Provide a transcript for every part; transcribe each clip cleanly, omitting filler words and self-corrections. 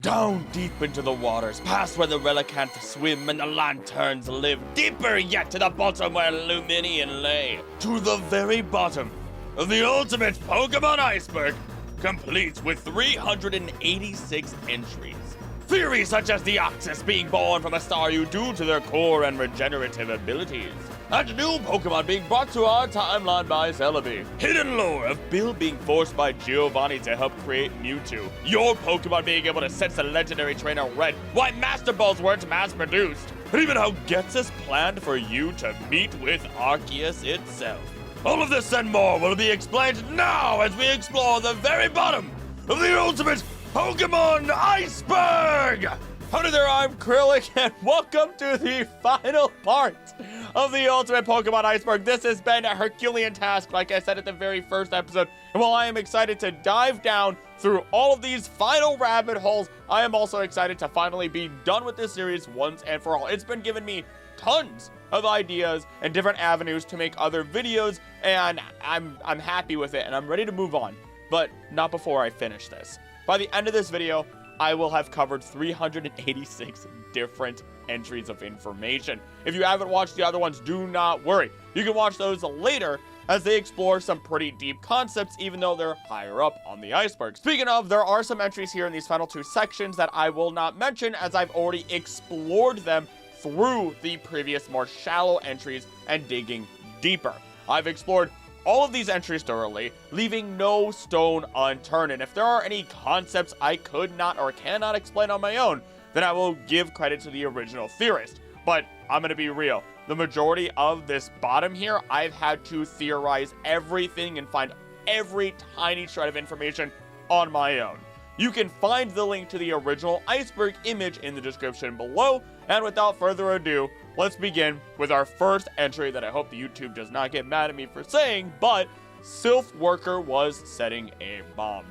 Down deep into the waters, past where the Relicanth swim and the Lanturnes live, deeper yet to the bottom where Lumineon lay, to the very bottom of the ultimate Pokemon Iceberg, complete with 386 entries. Theories such as Deoxys being born from a Staryu due to their core and regenerative abilities, and new Pokemon being brought to our timeline by Celebi. Hidden lore of Bill being forced by Giovanni to help create Mewtwo. Your Pokemon being able to sense the legendary trainer Red. Why Master Balls weren't mass-produced. And even how Ghetsis planned for you to meet with Arceus itself. All of this and more will be explained now as we explore the very bottom of the ultimate Pokemon Iceberg! Howdy there, I'm Krillic, and welcome to the final part of the Ultimate Pokemon Iceberg. This has been a Herculean task, like I said at the very first episode, and while I am excited to dive down through all of these final rabbit holes, I am also excited to finally be done with this series once and for all. It's been giving me tons of ideas and different avenues to make other videos, and I'm happy with it, and I'm ready to move on, but not before I finish this. By the end of this video, I will have covered 386 different entries of information. If you haven't watched the other ones, do not worry. You can watch those later as they explore some pretty deep concepts, even though they're higher up on the iceberg. Speaking of, there are some entries here in these final two sections that I will not mention, as I've already explored them through the previous more shallow entries and digging deeper. I've explored all of these entries thoroughly, leaving no stone unturned, and if there are any concepts I could not or cannot explain on my own, then I will give credit to the original theorist. But I'm gonna be real, the majority of this bottom here, I've had to theorize everything and find every tiny shred of information on my own. You can find the link to the original iceberg image in the description below, and without further ado, let's begin with our first entry that I hope the YouTube does not get mad at me for saying, but Silph Worker was setting a bomb.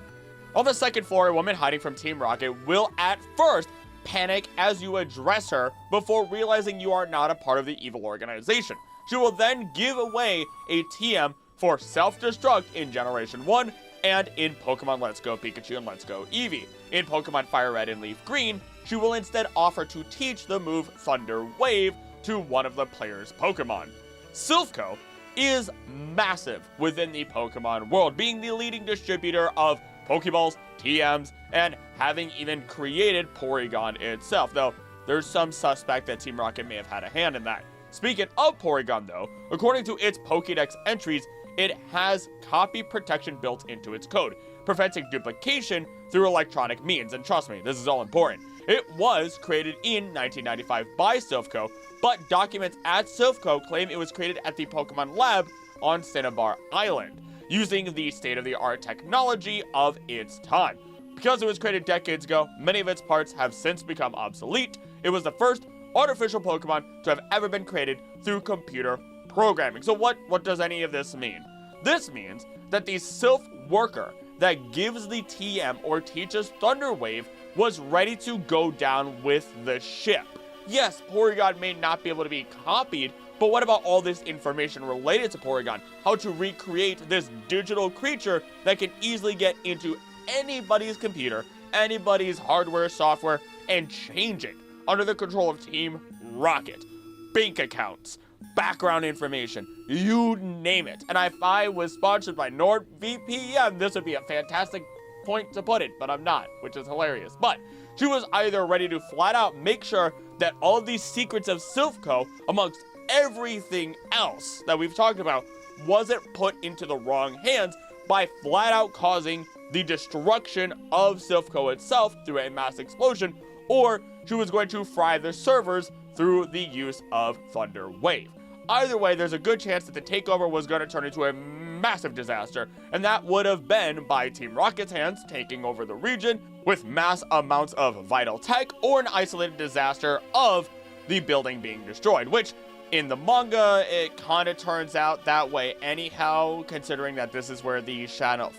On the second floor, a woman hiding from Team Rocket will at first panic as you address her before realizing you are not a part of the evil organization. She will then give away a TM for self-destruct in Generation 1 and in Pokemon Let's Go Pikachu and Let's Go Eevee. In Pokemon Fire Red and Leaf Green, she will instead offer to teach the move Thunder Wave to one of the player's Pokemon. Silph Co is massive within the Pokemon world, being the leading distributor of Pokeballs, TMs, and having even created Porygon itself, though there's some suspect that Team Rocket may have had a hand in that. Speaking of Porygon though, according to its Pokédex entries, it has copy protection built into its code, preventing duplication through electronic means, and trust me, this is all important. It was created in 1995 by Silph Co, but documents at Silph Co claim it was created at the Pokemon Lab on Cinnabar Island, using the state-of-the-art technology of its time. Because it was created decades ago, many of its parts have since become obsolete. It was the first artificial Pokemon to have ever been created through computer programming. So what does any of this mean? This means that the Silph Worker that gives the TM or teaches Thunder Wave was ready to go down with the ship. Yes, Porygon may not be able to be copied, but what about all this information related to Porygon? How to recreate this digital creature that can easily get into anybody's computer, anybody's hardware, software, and change it under the control of Team Rocket. Bank accounts, background information, you name it. And if I was sponsored by NordVPN, this would be a fantastic point to put it, but I'm not, which is hilarious. But she was either ready to flat out make sure that all of these secrets of Silph Co, amongst everything else that we've talked about, wasn't put into the wrong hands by flat out causing the destruction of Silph Co itself through a mass explosion, or she was going to fry the servers through the use of Thunder Wave. Either way, there's a good chance that the takeover was going to turn into a massive disaster, and that would have been by Team Rocket's hands taking over the region with mass amounts of vital tech, or an isolated disaster of the building being destroyed, which in the manga, it kind of turns out that way anyhow, considering that this is where the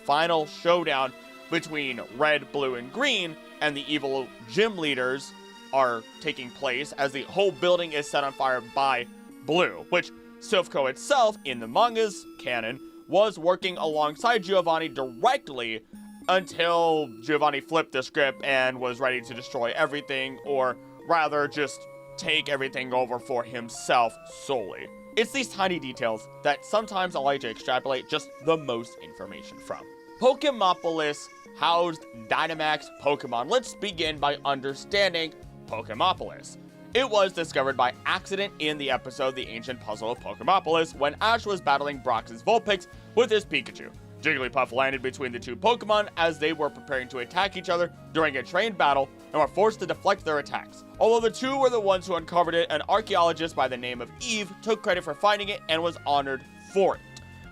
final showdown between Red, Blue, and Green and the evil gym leaders are taking place, as the whole building is set on fire by Blue, which Silph Co itself, in the manga's canon, was working alongside Giovanni directly until Giovanni flipped the script and was ready to destroy everything, or rather just take everything over for himself solely. It's these tiny details that sometimes I like to extrapolate just the most information from. Pokemopolis housed Dynamax Pokemon. Let's begin by understanding Pokemopolis. It was discovered by accident in the episode The Ancient Puzzle of Pokemopolis when Ash was battling Brox's Vulpix with his Pikachu. Jigglypuff landed between the two Pokemon as they were preparing to attack each other during a trained battle and were forced to deflect their attacks. Although the two were the ones who uncovered it, an archaeologist by the name of Eve took credit for finding it and was honored for it.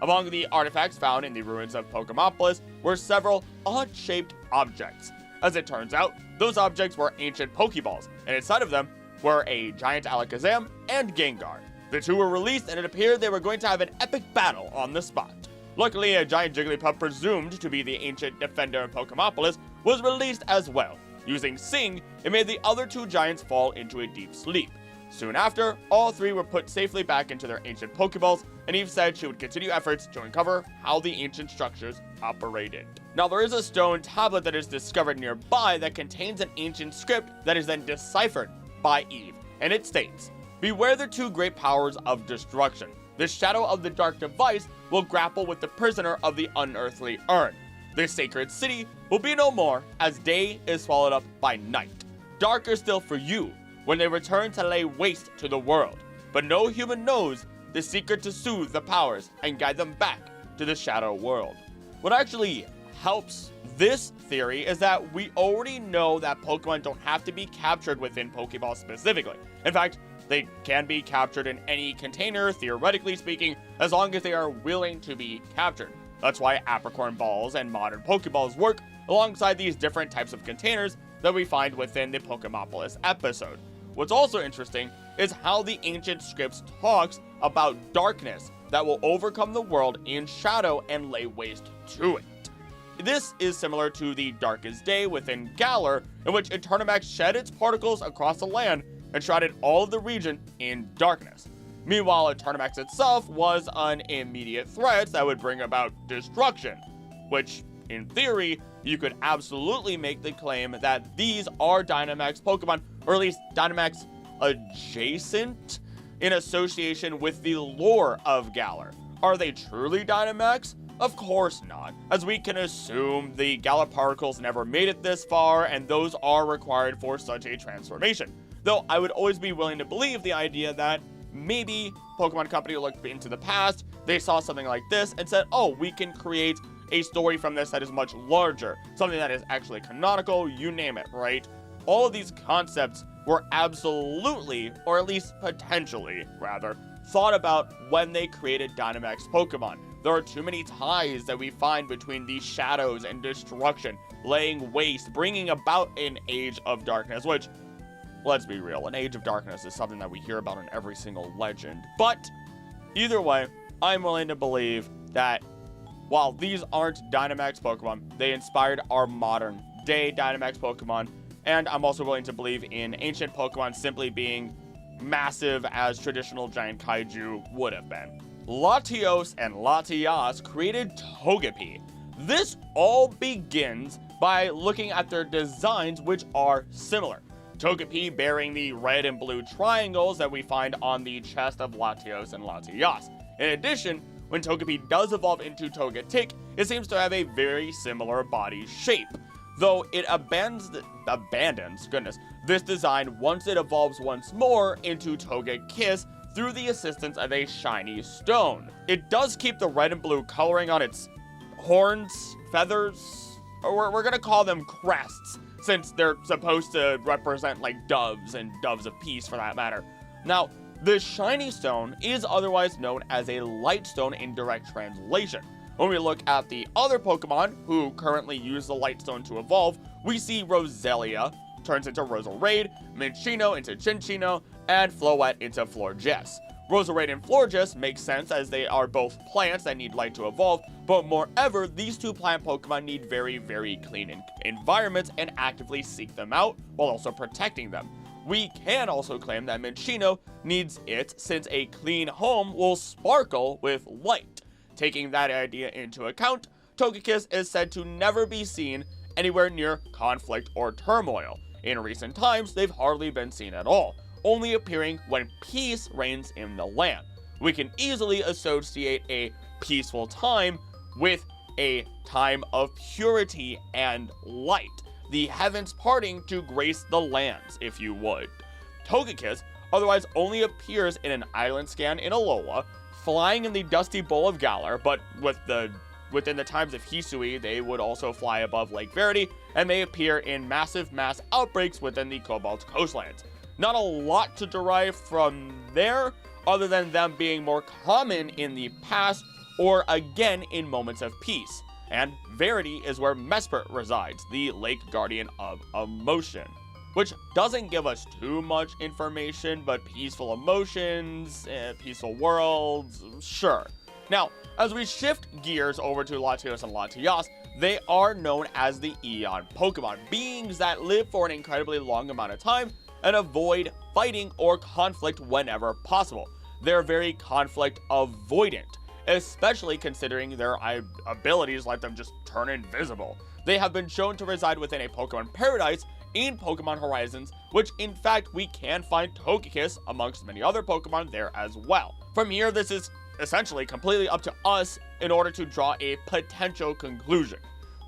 Among the artifacts found in the ruins of Pokemopolis were several odd-shaped objects. As it turns out, those objects were ancient Pokeballs, and inside of them were a giant Alakazam and Gengar. The two were released, and it appeared they were going to have an epic battle on the spot. Luckily, a giant Jigglypuff presumed to be the ancient defender of Pokemopolis was released as well. Using Sing, it made the other two giants fall into a deep sleep. Soon after, all three were put safely back into their ancient Pokeballs, and Eve said she would continue efforts to uncover how the ancient structures operated. Now, there is a stone tablet that is discovered nearby that contains an ancient script that is then deciphered by Eve, and it states, "Beware the two great powers of destruction. The shadow of the dark device will grapple with the prisoner of the unearthly urn. The sacred city will be no more as day is swallowed up by night. Darker still for you when they return to lay waste to the world. But no human knows the secret to soothe the powers and guide them back to the shadow world." What actually helps this theory is that we already know that Pokemon don't have to be captured within Pokeball specifically. In fact, they can be captured in any container, theoretically speaking, as long as they are willing to be captured. That's why Apricorn Balls and modern Pokeballs work alongside these different types of containers that we find within the Pokemopolis episode. What's also interesting is how the ancient scripts talks about darkness that will overcome the world in shadow and lay waste to it. This is similar to the Darkest Day within Galar, in which Eternamax shed its particles across the land and shrouded all of the region in darkness. Meanwhile, Eternamax itself was an immediate threat that would bring about destruction, which, in theory, you could absolutely make the claim that these are Dynamax Pokemon, or at least Dynamax adjacent, in association with the lore of Galar. Are they truly Dynamax? Of course not, as we can assume the Galar particles never made it this far, and those are required for such a transformation. Though I would always be willing to believe the idea that maybe Pokemon Company looked into the past, they saw something like this and said, oh, we can create a story from this that is much larger, something that is actually canonical, you name it, right? All of these concepts were absolutely, or at least potentially, rather, thought about when they created Dynamax Pokemon. There are too many ties that we find between these shadows and destruction, laying waste, bringing about an age of darkness, which, let's be real, an age of darkness is something that we hear about in every single legend. But either way, I'm willing to believe that while these aren't Dynamax Pokemon, they inspired our modern day Dynamax Pokemon, and I'm also willing to believe in ancient Pokemon simply being massive as traditional giant kaiju would have been. Latios and Latias created Togepi. This all begins by looking at their designs, which are similar. Togepi bearing the red and blue triangles that we find on the chest of Latios and Latias. In addition, when Togepi does evolve into Togetic, it seems to have a very similar body shape, though it abandons this design once it evolves once more into Togekiss through the assistance of a shiny stone. It does keep the red and blue coloring on its horns, feathers, or we're gonna call them crests, since they're supposed to represent like doves and doves of peace for that matter. Now, the shiny stone is otherwise known as a light stone in direct translation. When we look at the other Pokemon who currently use the light stone to evolve, we see Roselia turns into Roserade, Minccino into Chinchino, and Floette into Florges. Roserade and Florges make sense as they are both plants that need light to evolve, but moreover, these two plant Pokemon need very, very clean environments and actively seek them out while also protecting them. We can also claim that Minccino needs it since a clean home will sparkle with light. Taking that idea into account, Togekiss is said to never be seen anywhere near conflict or turmoil. In recent times, they've hardly been seen at all, only appearing when peace reigns in the land. We can easily associate a peaceful time with a time of purity and light, the heavens parting to grace the lands, if you would. Togekiss otherwise only appears in an island scan in Alola, flying in the dusty bowl of Galar, but within the times of Hisui, they would also fly above Lake Verity, and they appear in massive mass outbreaks within the Cobalt coastlands. Not a lot to derive from there, other than them being more common in the past, or again in moments of peace. And Verity is where Mesprit resides, the Lake Guardian of Emotion, which doesn't give us too much information, but peaceful emotions, peaceful worlds, sure. Now, as we shift gears over to Latios and Latias, they are known as the Eon Pokemon, beings that live for an incredibly long amount of time and avoid fighting or conflict whenever possible. They're very conflict avoidant, especially considering their abilities let them just turn invisible. They have been shown to reside within a Pokemon paradise in Pokemon Horizons, which in fact we can find Togekiss amongst many other Pokemon there as well. From here, this is essentially completely up to us in order to draw a potential conclusion.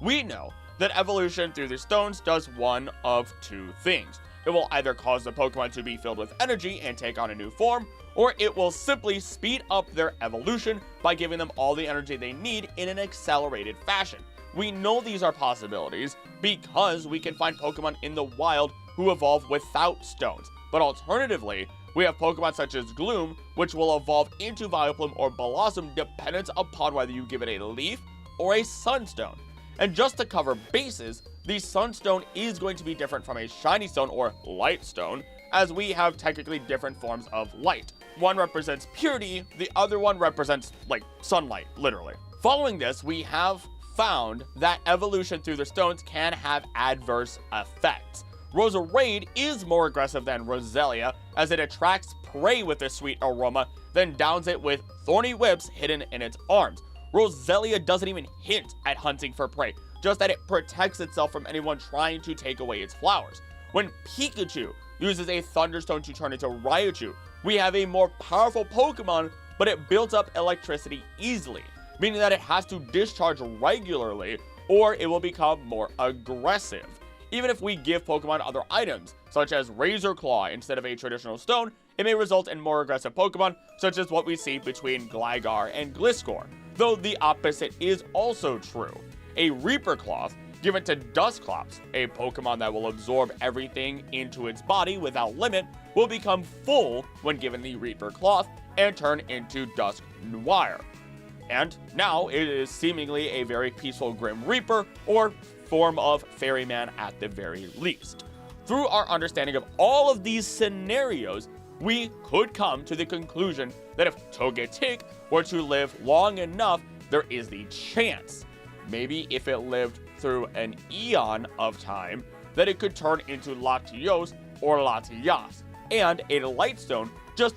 We know that evolution through the stones does one of two things. It will either cause the Pokemon to be filled with energy and take on a new form, or it will simply speed up their evolution by giving them all the energy they need in an accelerated fashion. We know these are possibilities because we can find Pokemon in the wild who evolve without stones, but alternatively, we have Pokemon such as Gloom, which will evolve into Vileplume or Blossom dependent upon whether you give it a leaf or a Sunstone. And just to cover bases, the Sunstone is going to be different from a Shiny Stone or Light Stone, as we have technically different forms of light. One represents purity, the other one represents, like, sunlight, literally. Following this, we have found that evolution through the stones can have adverse effects. Roserade is more aggressive than Roselia, as it attracts prey with a sweet aroma, then downs it with thorny whips hidden in its arms. Roselia doesn't even hint at hunting for prey, just that it protects itself from anyone trying to take away its flowers. When Pikachu uses a Thunderstone to turn into Raichu, we have a more powerful Pokemon, but it builds up electricity easily, meaning that it has to discharge regularly, or it will become more aggressive. Even if we give Pokemon other items, such as Razor Claw instead of a traditional stone, it may result in more aggressive Pokemon, such as what we see between Gligar and Gliscor, though the opposite is also true. A Reaper Cloth given to Dusclops, a Pokemon that will absorb everything into its body without limit, will become full when given the Reaper Cloth and turn into Dusk Noir. And now it is seemingly a very peaceful Grim Reaper, or form of Fairyman at the very least. Through our understanding of all of these scenarios, we could come to the conclusion that if Togetic were to live long enough, there is the chance, maybe if it lived through an eon of time, that it could turn into Latios or Latias, and a Lightstone just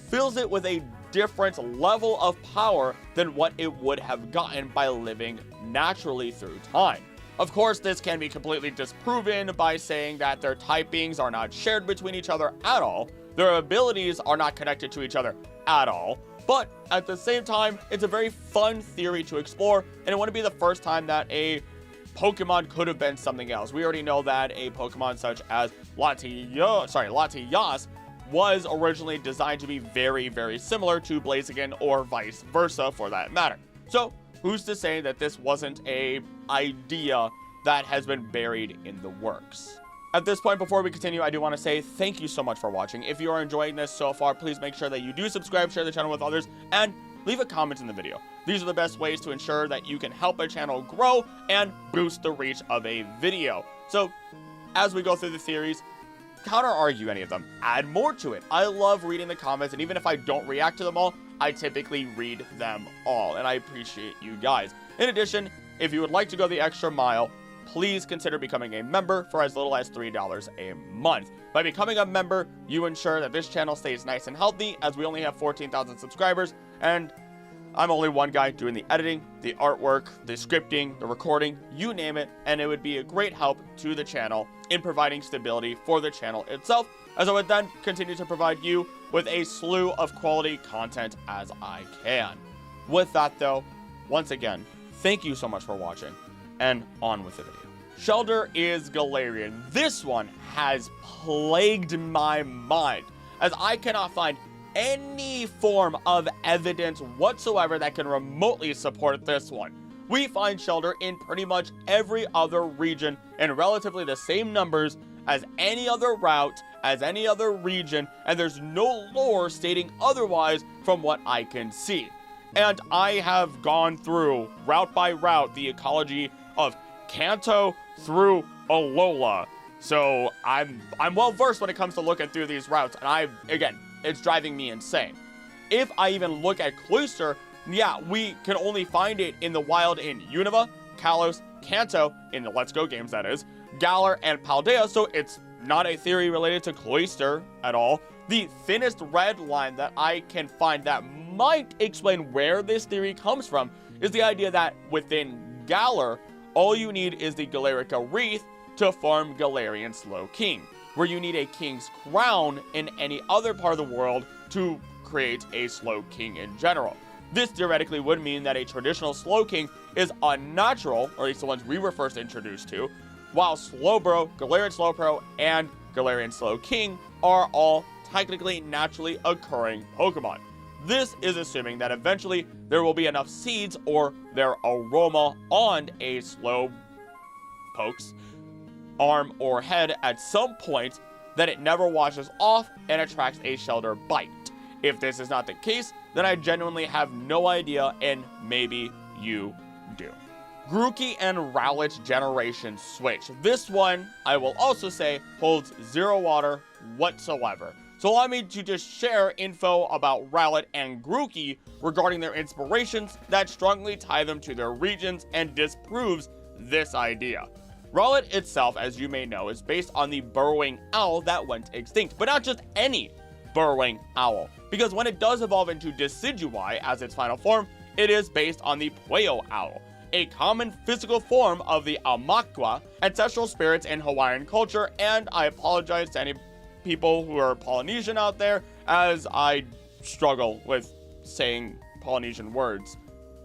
fills it with a different level of power than what it would have gotten by living naturally through time. Of course, this can be completely disproven by saying that their typings are not shared between each other at all, their abilities are not connected to each other at all, but at the same time, it's a very fun theory to explore, and it wouldn't be the first time that a Pokemon could have been something else. We already know that a Pokemon such as Latias was originally designed to be very, very similar to Blaziken, or vice versa for that matter. So, who's to say that this wasn't an idea that has been buried in the works? At this point, before we continue, I do want to say thank you so much for watching. If you are enjoying this so far, please make sure that you do subscribe, share the channel with others, and leave a comment in the video. These are the best ways to ensure that you can help a channel grow and boost the reach of a video. So, as we go through the theories, counter-argue any of them. Add more to it. I love reading the comments, and even if I don't react to them all, I typically read them all, and I appreciate you guys. In addition, if you would like to go the extra mile, please consider becoming a member for as little as $3 a month. By becoming a member, you ensure that this channel stays nice and healthy, as we only have 14,000 subscribers, and I'm only one guy doing the editing, the artwork, the scripting, the recording, you name it, and it would be a great help to the channel in providing stability for the channel itself, as I would then continue to provide you with a slew of quality content as I can. With that though, once again, thank you so much for watching, and on with the video. Shellder is Galarian. This one has plagued my mind, as I cannot find any form of evidence whatsoever that can remotely support this one. We find Shellder in pretty much every other region in relatively the same numbers as any other route, as any other region, and there's no lore stating otherwise from what I can see. And I have gone through, route by route, the ecology of Kanto through Alola. So I'm well versed when it comes to looking through these routes, and again, it's driving me insane. If I even look at Cloyster, yeah, we can only find it in the wild in Unova, Kalos, Kanto, in the Let's Go games that is, Galar, and Paldea, so it's not a theory related to Cloyster at all. The thinnest red line that I can find that might explain where this theory comes from is the idea that within Galar, all you need is the Galarica Wreath to farm Galarian Slowking, where you need a King's Crown in any other part of the world to create a Slowking in general. This theoretically would mean that a traditional Slowking is unnatural, or at least the ones we were first introduced to, while Slowbro, Galarian Slowbro, and Galarian Slowking are all technically naturally occurring Pokemon. This is assuming that eventually there will be enough seeds or their aroma on a Slowpoke's arm or head at some point that it never washes off and attracts a Shellder bite. If this is not the case, then I genuinely have no idea, and maybe you do. Grookey and Rowlet's generation switch. This one, I will also say, holds zero water whatsoever. So allow me to just share info about Rowlet and Grookey regarding their inspirations that strongly tie them to their regions and disproves this idea. Rowlet itself, as you may know, is based on the burrowing owl that went extinct, but not just any burrowing owl, because when it does evolve into Decidueye as its final form, it is based on the Pueo owl, a common physical form of the Aumakua, ancestral spirits in Hawaiian culture, and I apologize to any people who are Polynesian out there, as I struggle with saying Polynesian words,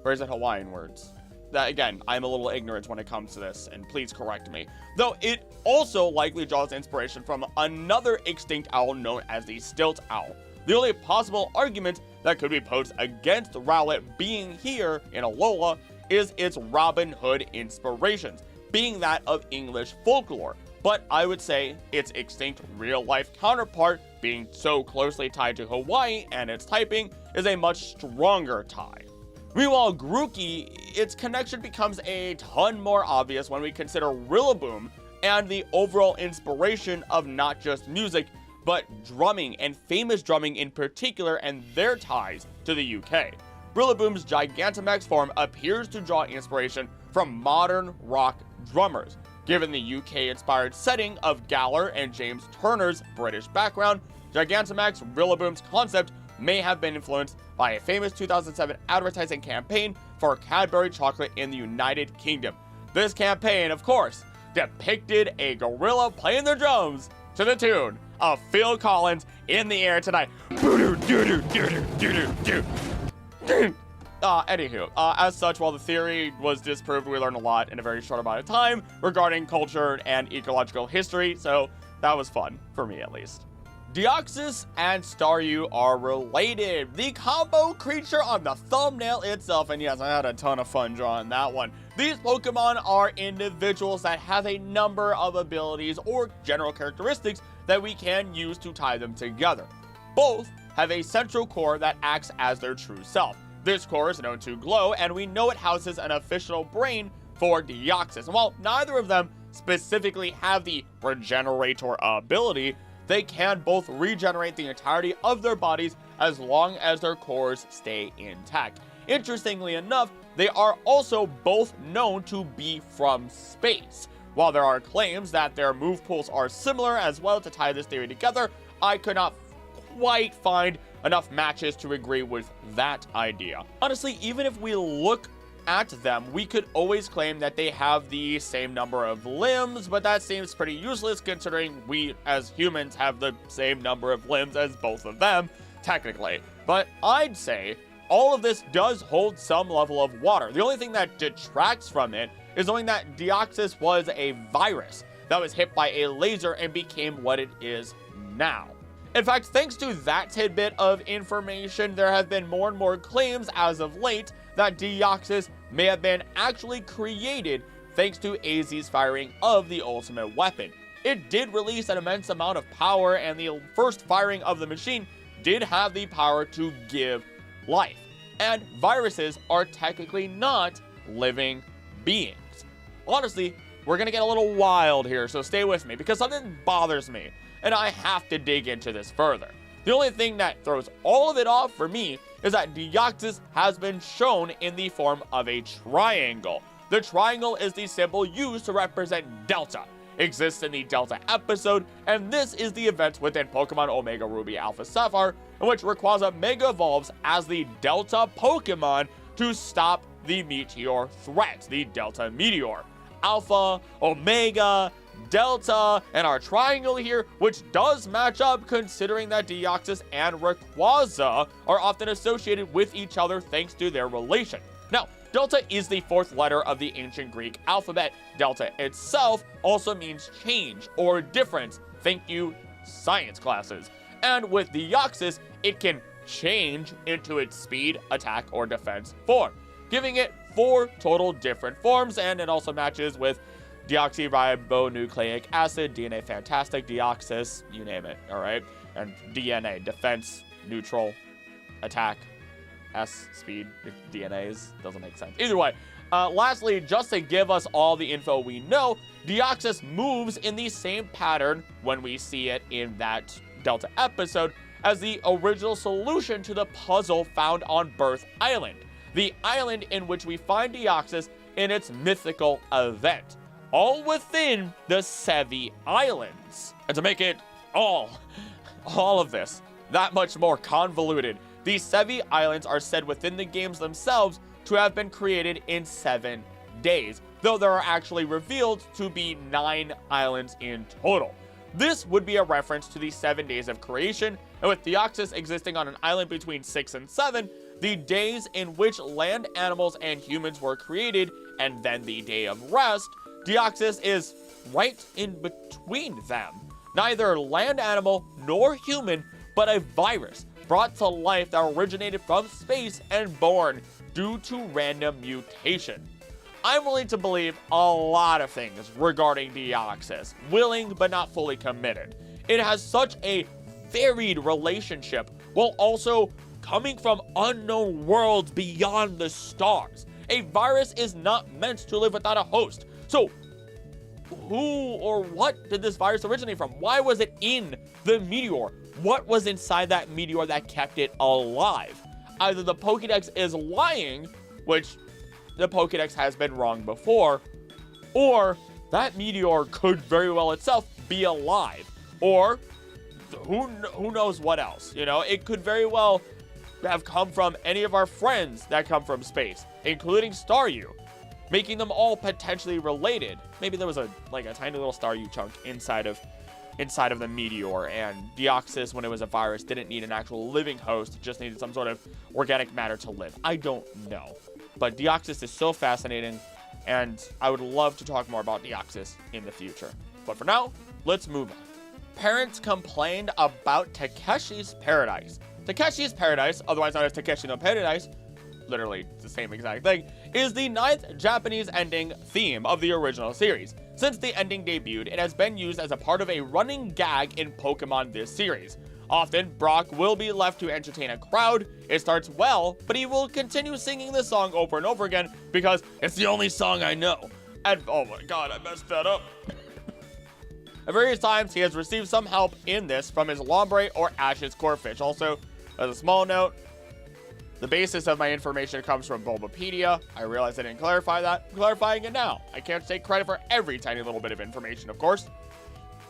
or is it Hawaiian words? That, again, I'm a little ignorant when it comes to this, and please correct me. Though it also likely draws inspiration from another extinct owl known as the stilt owl. The only possible argument that could be posed against Rowlet being here in Alola is its Robin Hood inspirations, being that of English folklore. But I would say its extinct real-life counterpart, being so closely tied to Hawaii and its typing, is a much stronger tie. Meanwhile, Grookey, its connection becomes a ton more obvious when we consider Rillaboom and the overall inspiration of not just music, but drumming, and famous drumming in particular, and their ties to the UK. Rillaboom's Gigantamax form appears to draw inspiration from modern rock drummers. Given the UK-inspired setting of Galar and James Turner's British background, Gigantamax Rillaboom's concept may have been influenced by a famous 2007 advertising campaign for Cadbury chocolate in the United Kingdom. This campaign, of course, depicted a gorilla playing the drums to the tune of Phil Collins' In the Air Tonight. Anywho, as such, while the theory was disproved, we learned a lot in a very short amount of time regarding culture and ecological history, so that was fun, for me at least. Deoxys and Staryu are related, the combo creature on the thumbnail itself, and yes, I had a ton of fun drawing that one. These Pokemon are individuals that have a number of abilities or general characteristics that we can use to tie them together. Both have a central core that acts as their true self. This core is known to glow, and we know it houses an official brain for Deoxys. And while neither of them specifically have the regenerator ability, they can both regenerate the entirety of their bodies as long as their cores stay intact. Interestingly enough, they are also both known to be from space. While there are claims that their move pools are similar as well to tie this theory together, I could not quite find enough matches to agree with that idea. Honestly, even if we look at them, we could always claim that they have the same number of limbs, but that seems pretty useless considering we as humans have the same number of limbs as both of them, technically. But I'd say all of this does hold some level of water. The only thing that detracts from it is knowing that Deoxys was a virus that was hit by a laser and became what it is now. In fact, thanks to that tidbit of information, there have been more and more claims as of late that Deoxys may have been actually created thanks to AZ's firing of the ultimate weapon. It did release an immense amount of power, and the first firing of the machine did have the power to give life. And viruses are technically not living beings. Honestly, we're gonna get a little wild here, so stay with me, because something bothers me, and I have to dig into this further. The only thing that throws all of it off for me is that Deoxys has been shown in the form of a triangle. The triangle is the symbol used to represent Delta. It exists in the Delta episode, and this is the event within Pokemon Omega Ruby Alpha Sapphire, in which Rayquaza Mega evolves as the Delta Pokemon to stop the Meteor threat, the Delta Meteor. Alpha, Omega, Delta, and our triangle here, which does match up considering that Deoxys and Rayquaza are often associated with each other thanks to their relation. Now, Delta is the fourth letter of the ancient Greek alphabet. Delta itself also means change or difference. Thank you, science classes. And with Deoxys, it can change into its speed, attack, or defense form, giving it 4 total different forms, and it also matches with deoxyribonucleic acid, DNA Fantastic, Deoxys, you name it, alright? And DNA, defense, neutral, attack, S, speed, DNAs, doesn't make sense. Either way, lastly, just to give us all the info we know, Deoxys moves in the same pattern when we see it in that Delta episode as the original solution to the puzzle found on Birth Island, the island in which we find Deoxys in its mythical event, all within the Sevi Islands. And to make it all of this that much more convoluted, the Sevi Islands are said within the games themselves to have been created in 7 days, though there are actually revealed to be 9 islands in total. This would be a reference to the 7 days of creation, and with Deoxys existing on an island between 6 and 7, the days in which land animals and humans were created, and then the day of rest, Deoxys is right in between them. Neither land animal nor human, but a virus brought to life that originated from space and born due to random mutation. I'm willing to believe a lot of things regarding Deoxys, willing but not fully committed. It has such a varied relationship while also coming from unknown worlds beyond the stars. A virus is not meant to live without a host. So who or what did this virus originate from? Why was it in the meteor? What was inside that meteor that kept it alive? Either the Pokédex is lying, which the Pokédex has been wrong before, or that meteor could very well itself be alive, or who knows what else, you know? It could very well have come from any of our friends that come from space, including Staryu, making them all potentially related. Maybe there was a tiny little Staryu chunk inside of the meteor, and Deoxys, when it was a virus, didn't need an actual living host, just needed some sort of organic matter to live. I don't know. But Deoxys is so fascinating, and I would love to talk more about Deoxys in the future. But for now, let's move on. Parents complained about Takeshi's Paradise. Takeshi's Paradise, otherwise known as Takeshi no Paradise, literally the same exact thing, is the 9th Japanese ending theme of the original series. Since the ending debuted, it has been used as a part of a running gag in Pokemon this series. Often, Brock will be left to entertain a crowd. It starts well, but he will continue singing the song over and over again because it's the only song I know. And oh my god, I messed that up. At various times, he has received some help in this from his Lombre or Ash's Corphish. Also, as a small note, the basis of my information comes from Bulbapedia. I realized I didn't clarify that. I'm clarifying it now. I can't take credit for every tiny little bit of information, of course.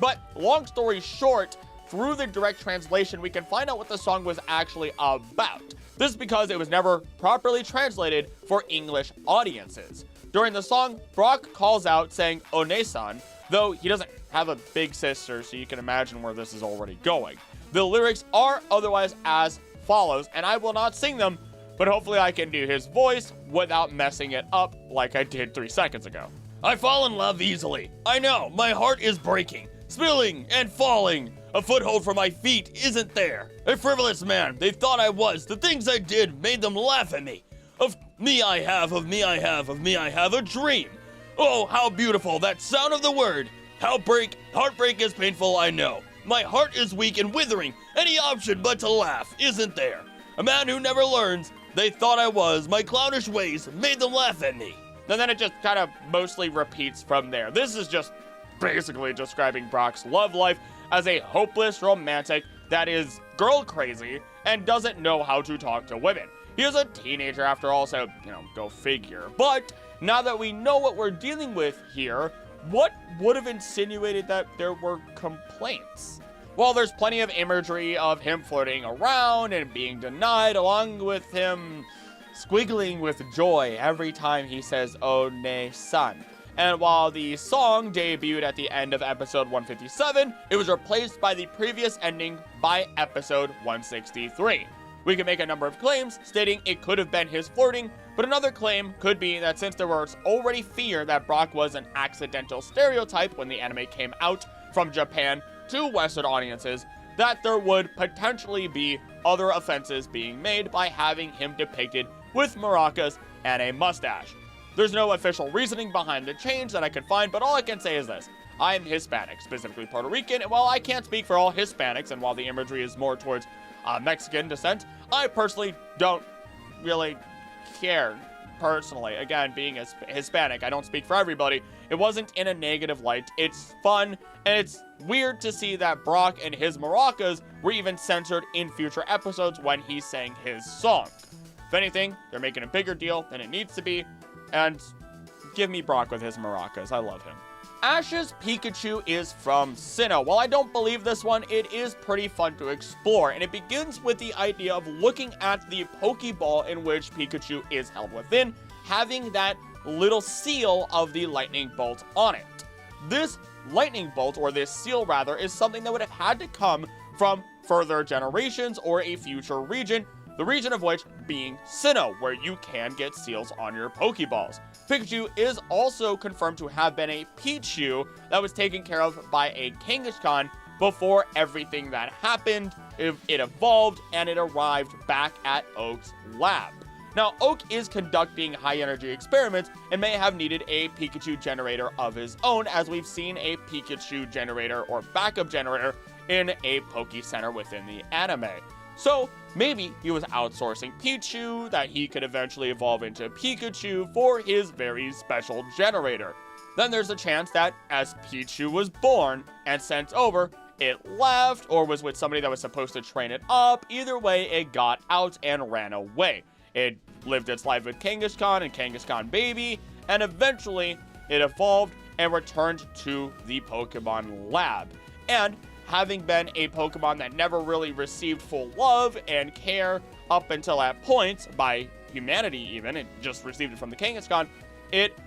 But long story short, through the direct translation, we can find out what the song was actually about. This is because it was never properly translated for English audiences. During the song, Brock calls out saying "One-san," though he doesn't have a big sister, so you can imagine where this is already going. The lyrics are otherwise as follows, and I will not sing them, but hopefully I can do his voice without messing it up like I did 3 seconds ago. I fall in love easily. I know, my heart is breaking, spilling and falling. A foothold for my feet isn't there. A frivolous man they thought I was. The things I did made them laugh at me. Of me I have a dream. Oh, how beautiful that sound of the word. Heartbreak is painful, I know. My heart is weak and withering. Any option but to laugh isn't there. A man who never learns. They thought I was. My clownish ways made them laugh at me. And then it just kind of mostly repeats from there. This is just basically describing Brock's love life as a hopeless romantic that is girl crazy and doesn't know how to talk to women. He is a teenager after all, so, go figure. But now that we know what we're dealing with here, what would have insinuated that there were complaints? Well, there's plenty of imagery of him flirting around and being denied, along with him squiggling with joy every time he says "One-san." And while the song debuted at the end of episode 157, it was replaced by the previous ending by episode 163. We can make a number of claims stating it could have been his flirting, but another claim could be that since there was already fear that Brock was an accidental stereotype when the anime came out from Japan to Western audiences, that there would potentially be other offenses being made by having him depicted with maracas and a mustache. There's no official reasoning behind the change that I could find, but all I can say is this. I am Hispanic, specifically Puerto Rican, and while I can't speak for all Hispanics, and while the imagery is more towards Mexican descent, I personally don't really care. Personally, again, being a Hispanic, I don't speak for everybody. It wasn't in a negative light. It's fun, and it's weird to see that Brock and his maracas were even censored in future episodes when he sang his song. If anything, they're making a bigger deal than it needs to be, and give me Brock with his maracas. I love him. Ash's Pikachu is from Sinnoh. While I don't believe this one, it is pretty fun to explore, and it begins with the idea of looking at the Pokeball in which Pikachu is held within, having that little seal of the lightning bolt on it. This lightning bolt, or this seal rather, is something that would have had to come from further generations or a future region, the region of which being Sinnoh, where you can get seals on your Pokeballs. Pikachu is also confirmed to have been a Pichu that was taken care of by a Kangaskhan before everything that happened. It evolved and it arrived back at Oak's lab. Now, Oak is conducting high-energy experiments and may have needed a Pikachu generator of his own, as we've seen a Pikachu generator or backup generator in a Poke Center within the anime. So, maybe he was outsourcing Pichu that he could eventually evolve into Pikachu for his very special generator. Then there's a chance that as Pichu was born and sent over, it left or was with somebody that was supposed to train it up. Either way, it got out and ran away. It lived its life with Kangaskhan and Kangaskhan Baby, and eventually it evolved and returned to the Pokemon lab. And having been a Pokemon that never really received full love and care up until that point by humanity even, it just received it from the Kangaskhan, it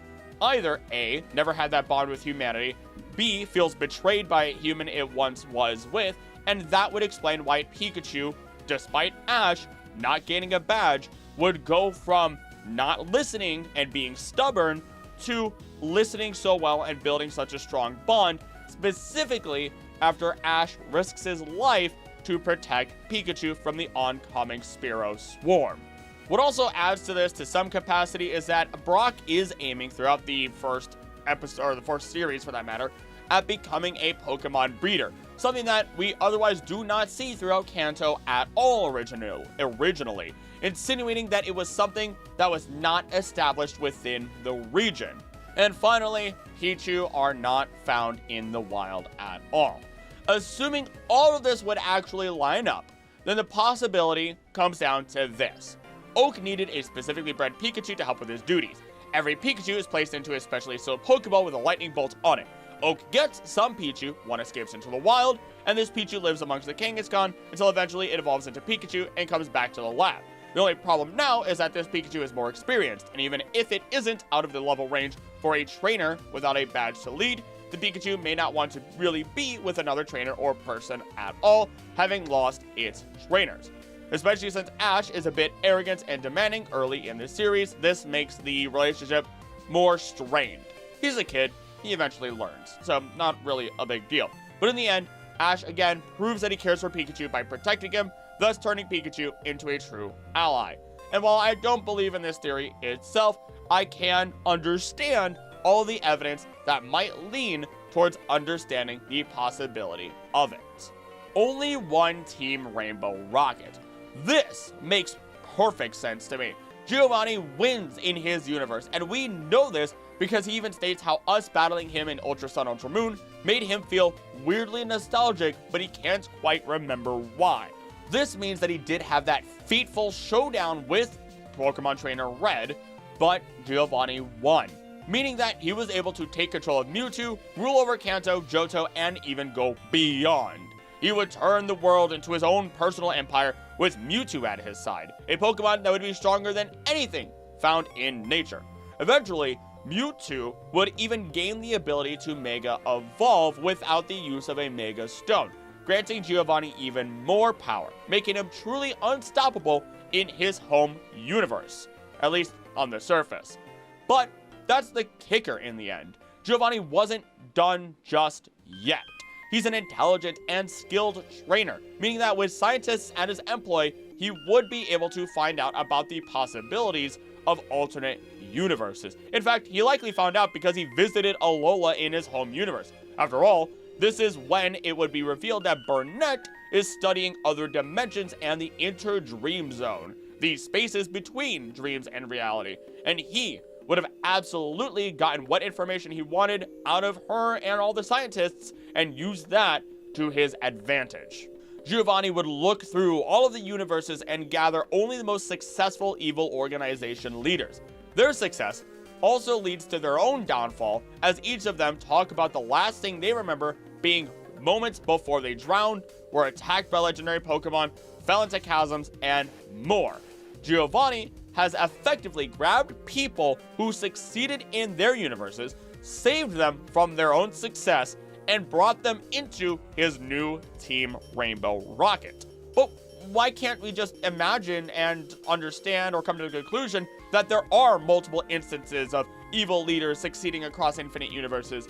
either A, never had that bond with humanity, B, feels betrayed by a human it once was with, and that would explain why Pikachu, despite Ash not gaining a badge, would go from not listening and being stubborn to listening so well and building such a strong bond, specifically after Ash risks his life to protect Pikachu from the oncoming Spearow swarm. What also adds to this to some capacity is that Brock is aiming throughout the first episode, or the first series for that matter, at becoming a Pokemon breeder, something that we otherwise do not see throughout Kanto at all originally, insinuating that it was something that was not established within the region. And finally, Pichu are not found in the wild at all. Assuming all of this would actually line up, then the possibility comes down to this. Oak needed a specifically bred Pikachu to help with his duties. Every Pikachu is placed into a specially sealed Pokeball with a lightning bolt on it. Oak gets some Pichu, one escapes into the wild, and this Pichu lives amongst the Kangaskhan until eventually it evolves into Pikachu and comes back to the lab. The only problem now is that this Pikachu is more experienced, and even if it isn't out of the level range for a trainer without a badge to lead, the Pikachu may not want to really be with another trainer or person at all, having lost its trainers. Especially since Ash is a bit arrogant and demanding early in the series, this makes the relationship more strained. He's a kid, he eventually learns, so not really a big deal. But in the end, Ash again proves that he cares for Pikachu by protecting him, thus turning Pikachu into a true ally. And while I don't believe in this theory itself, I can understand all the evidence that might lean towards understanding the possibility of it. Only one Team Rainbow Rocket. This makes perfect sense to me. Giovanni wins in his universe, and we know this because he even states how us battling him in Ultra Sun Ultra Moon made him feel weirdly nostalgic, but he can't quite remember why. This means that he did have that fateful showdown with Pokemon Trainer Red, but Giovanni won, meaning that he was able to take control of Mewtwo, rule over Kanto, Johto, and even go beyond. He would turn the world into his own personal empire with Mewtwo at his side, a Pokemon that would be stronger than anything found in nature. Eventually, Mewtwo would even gain the ability to Mega Evolve without the use of a Mega Stone, granting Giovanni even more power, making him truly unstoppable in his home universe, at least on the surface. But that's the kicker in the end. Giovanni wasn't done just yet. He's an intelligent and skilled trainer, meaning that with scientists at his employ, he would be able to find out about the possibilities of alternate universes. In fact, he likely found out because he visited Alola in his home universe. After all, this is when it would be revealed that Burnett is studying other dimensions and the inter-dream zone, the spaces between dreams and reality, and he would have absolutely gotten what information he wanted out of her and all the scientists and used that to his advantage. Giovanni would look through all of the universes and gather only the most successful evil organization leaders. Their success also leads to their own downfall, as each of them talk about the last thing they remember being moments before they drowned, were attacked by legendary Pokemon, fell into chasms, and more. Giovanni has effectively grabbed people who succeeded in their universes, saved them from their own success, and brought them into his new Team Rainbow Rocket. But why can't we just imagine and understand or come to the conclusion that there are multiple instances of evil leaders succeeding across infinite universes?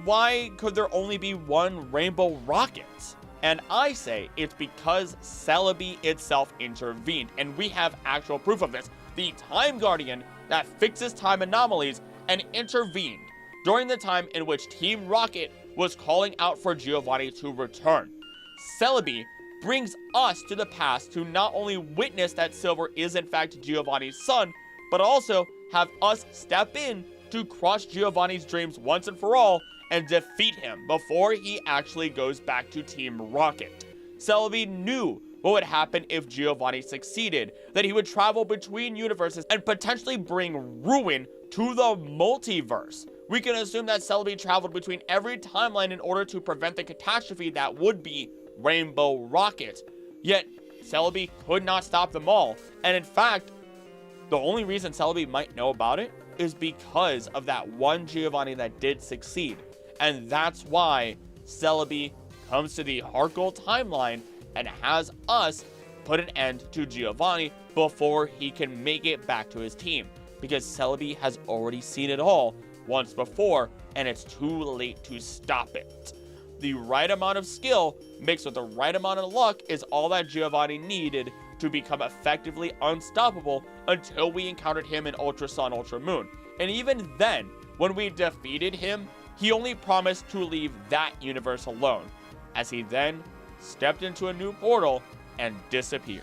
Why could there only be one Rainbow Rocket? And I say it's because Celebi itself intervened, and we have actual proof of this. The Time Guardian that fixes time anomalies and intervened during the time in which Team Rocket was calling out for Giovanni to return. Celebi brings us to the past to not only witness that Silver is in fact Giovanni's son, but also have us step in to crush Giovanni's dreams once and for all and defeat him before he actually goes back to Team Rocket. Celebi knew what would happen if Giovanni succeeded, that he would travel between universes and potentially bring ruin to the multiverse. We can assume that Celebi traveled between every timeline in order to prevent the catastrophe that would be Rainbow Rocket. Yet, Celebi could not stop them all, and in fact, the only reason Celebi might know about it is because of that one Giovanni that did succeed. And that's why Celebi comes to the Heart Gold timeline and has us put an end to Giovanni before he can make it back to his team. Because Celebi has already seen it all once before, and it's too late to stop it. The right amount of skill mixed with the right amount of luck is all that Giovanni needed to become effectively unstoppable until we encountered him in Ultra Sun, Ultra Moon. And even then, when we defeated him, he only promised to leave that universe alone, as he then stepped into a new portal and disappeared.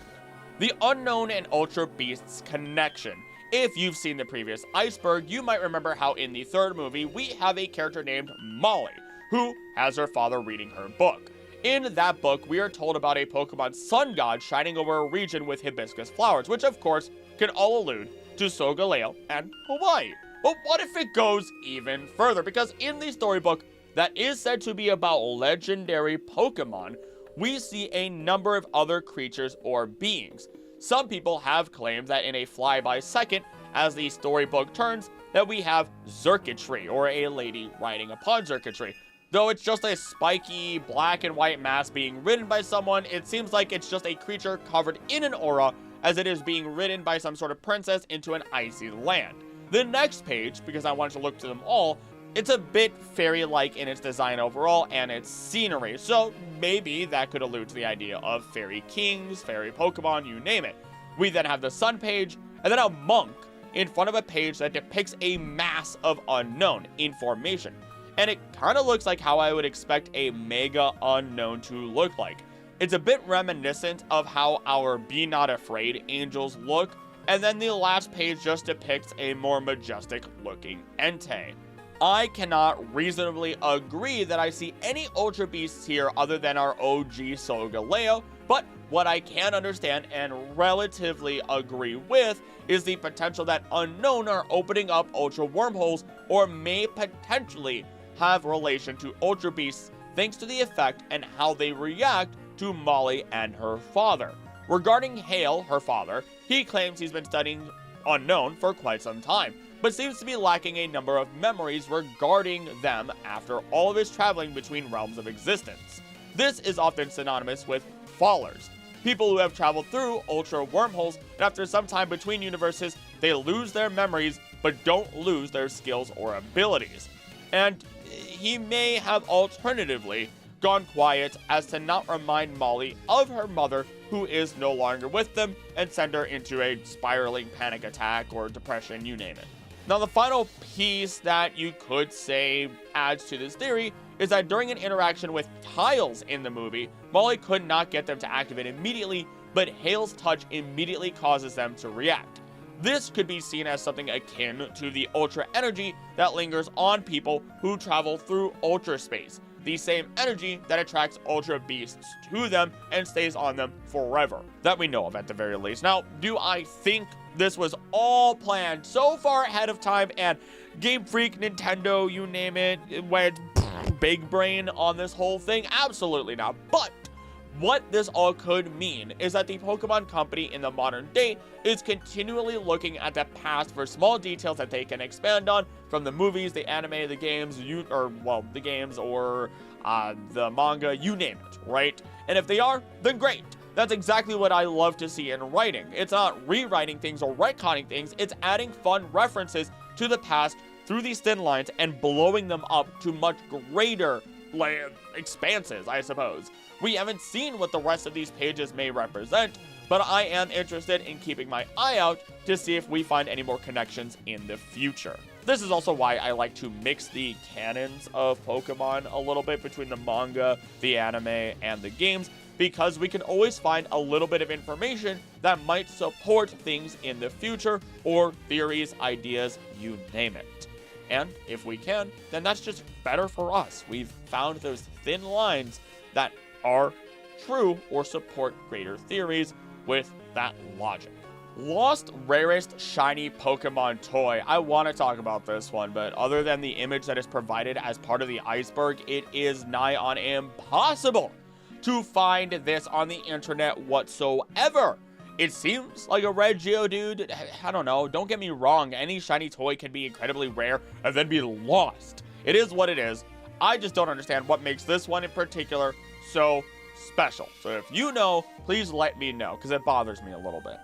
The Unown and Ultra Beasts connection. If you've seen the previous Iceberg, you might remember how in the third movie, we have a character named Molly, who has her father reading her book. In that book, we are told about a Pokemon sun god shining over a region with hibiscus flowers, which of course can all allude to Solgaleo and Hawaii. But what if it goes even further? Because in the storybook, that is said to be about legendary Pokemon, we see a number of other creatures or beings. Some people have claimed that in a fly-by-second, as the storybook turns, that we have Xurkitree, or a lady riding upon Xurkitree. Though it's just a spiky black and white mass being ridden by someone, it seems like it's just a creature covered in an aura, as it is being ridden by some sort of princess into an icy land. The next page, because I wanted to look to them all, it's a bit fairy-like in its design overall and its scenery, so maybe that could allude to the idea of fairy kings, fairy Pokemon, you name it. We then have the sun page, and then a monk in front of a page that depicts a mass of Unown in formation. And it kind of looks like how I would expect a Mega Unown to look like. It's a bit reminiscent of how our Be Not Afraid angels look, and then the last page just depicts a more majestic looking Entei. I cannot reasonably agree that I see any Ultra Beasts here other than our OG Solgaleo, but what I can understand and relatively agree with is the potential that Unown are opening up Ultra Wormholes or may potentially have relation to Ultra Beasts thanks to the effect and how they react to Molly and her father. Regarding Hale, her father, he claims he's been studying Unown for quite some time, but seems to be lacking a number of memories regarding them after all of his traveling between realms of existence. This is often synonymous with fallers, people who have traveled through ultra wormholes, and after some time between universes, they lose their memories, but don't lose their skills or abilities. And he may have alternatively gone quiet as to not remind Molly of her mother, who is no longer with them, and send her into a spiraling panic attack or depression, you name it. Now, the final piece that you could say adds to this theory is that during an interaction with tiles in the movie, Molly could not get them to activate immediately, but Hale's touch immediately causes them to react. This could be seen as something akin to the Ultra energy that lingers on people who travel through Ultra space, the same energy that attracts Ultra Beasts to them and stays on them forever, that we know of at the very least. Now, do I think this was all planned so far ahead of time and Game Freak, Nintendo, you name it, went big brain on this whole thing? Absolutely not. But what this all could mean is that the Pokemon Company in the modern day is continually looking at the past for small details that they can expand on from the movies, the anime, the games, the games or the manga, you name it, right? And if they are, then great. That's exactly what I love to see in writing. It's not rewriting things or retconning things, it's adding fun references to the past through these thin lines and blowing them up to much greater expanses, I suppose. We haven't seen what the rest of these pages may represent, but I am interested in keeping my eye out to see if we find any more connections in the future. This is also why I like to mix the canons of Pokemon a little bit between the manga, the anime, and the games, because we can always find a little bit of information that might support things in the future, or theories, ideas, you name it. And if we can, then that's just better for us. We've found those thin lines that are true or support greater theories with that logic. Lost Rarest Shiny Pokemon Toy. I want to talk about this one, but other than the image that is provided as part of the iceberg, it is nigh on impossible to find this on the internet whatsoever. It seems like a red Geodude. I don't know, don't get me wrong, any shiny toy can be incredibly rare and then be lost. It is what it is. I just don't understand what makes this one in particular so special. So if you know, please let me know, because it bothers me a little bit.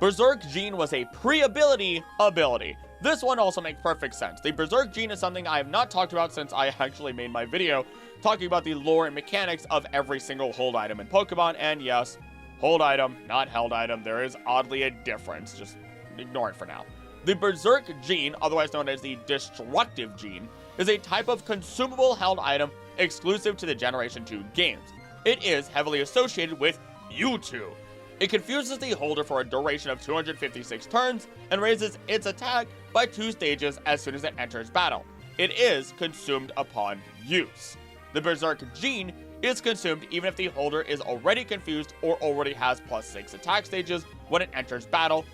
Berserk Gene was a pre-ability ability. This one also makes perfect sense. The Berserk Gene is something I have not talked about since I actually made my video talking about the lore and mechanics of every single hold item in Pokemon, and yes, hold item, not held item. There is oddly a difference. Just ignore it for now. The Berserk Gene, otherwise known as the Destructive Gene, is a type of consumable held item exclusive to the Generation 2 games. It is heavily associated with Mewtwo. It confuses the holder for a duration of 256 turns and raises its attack by 2 stages as soon as it enters battle. It is consumed upon use. The Berserk Gene is consumed even if the holder is already confused or already has +6 attack stages when it enters battle,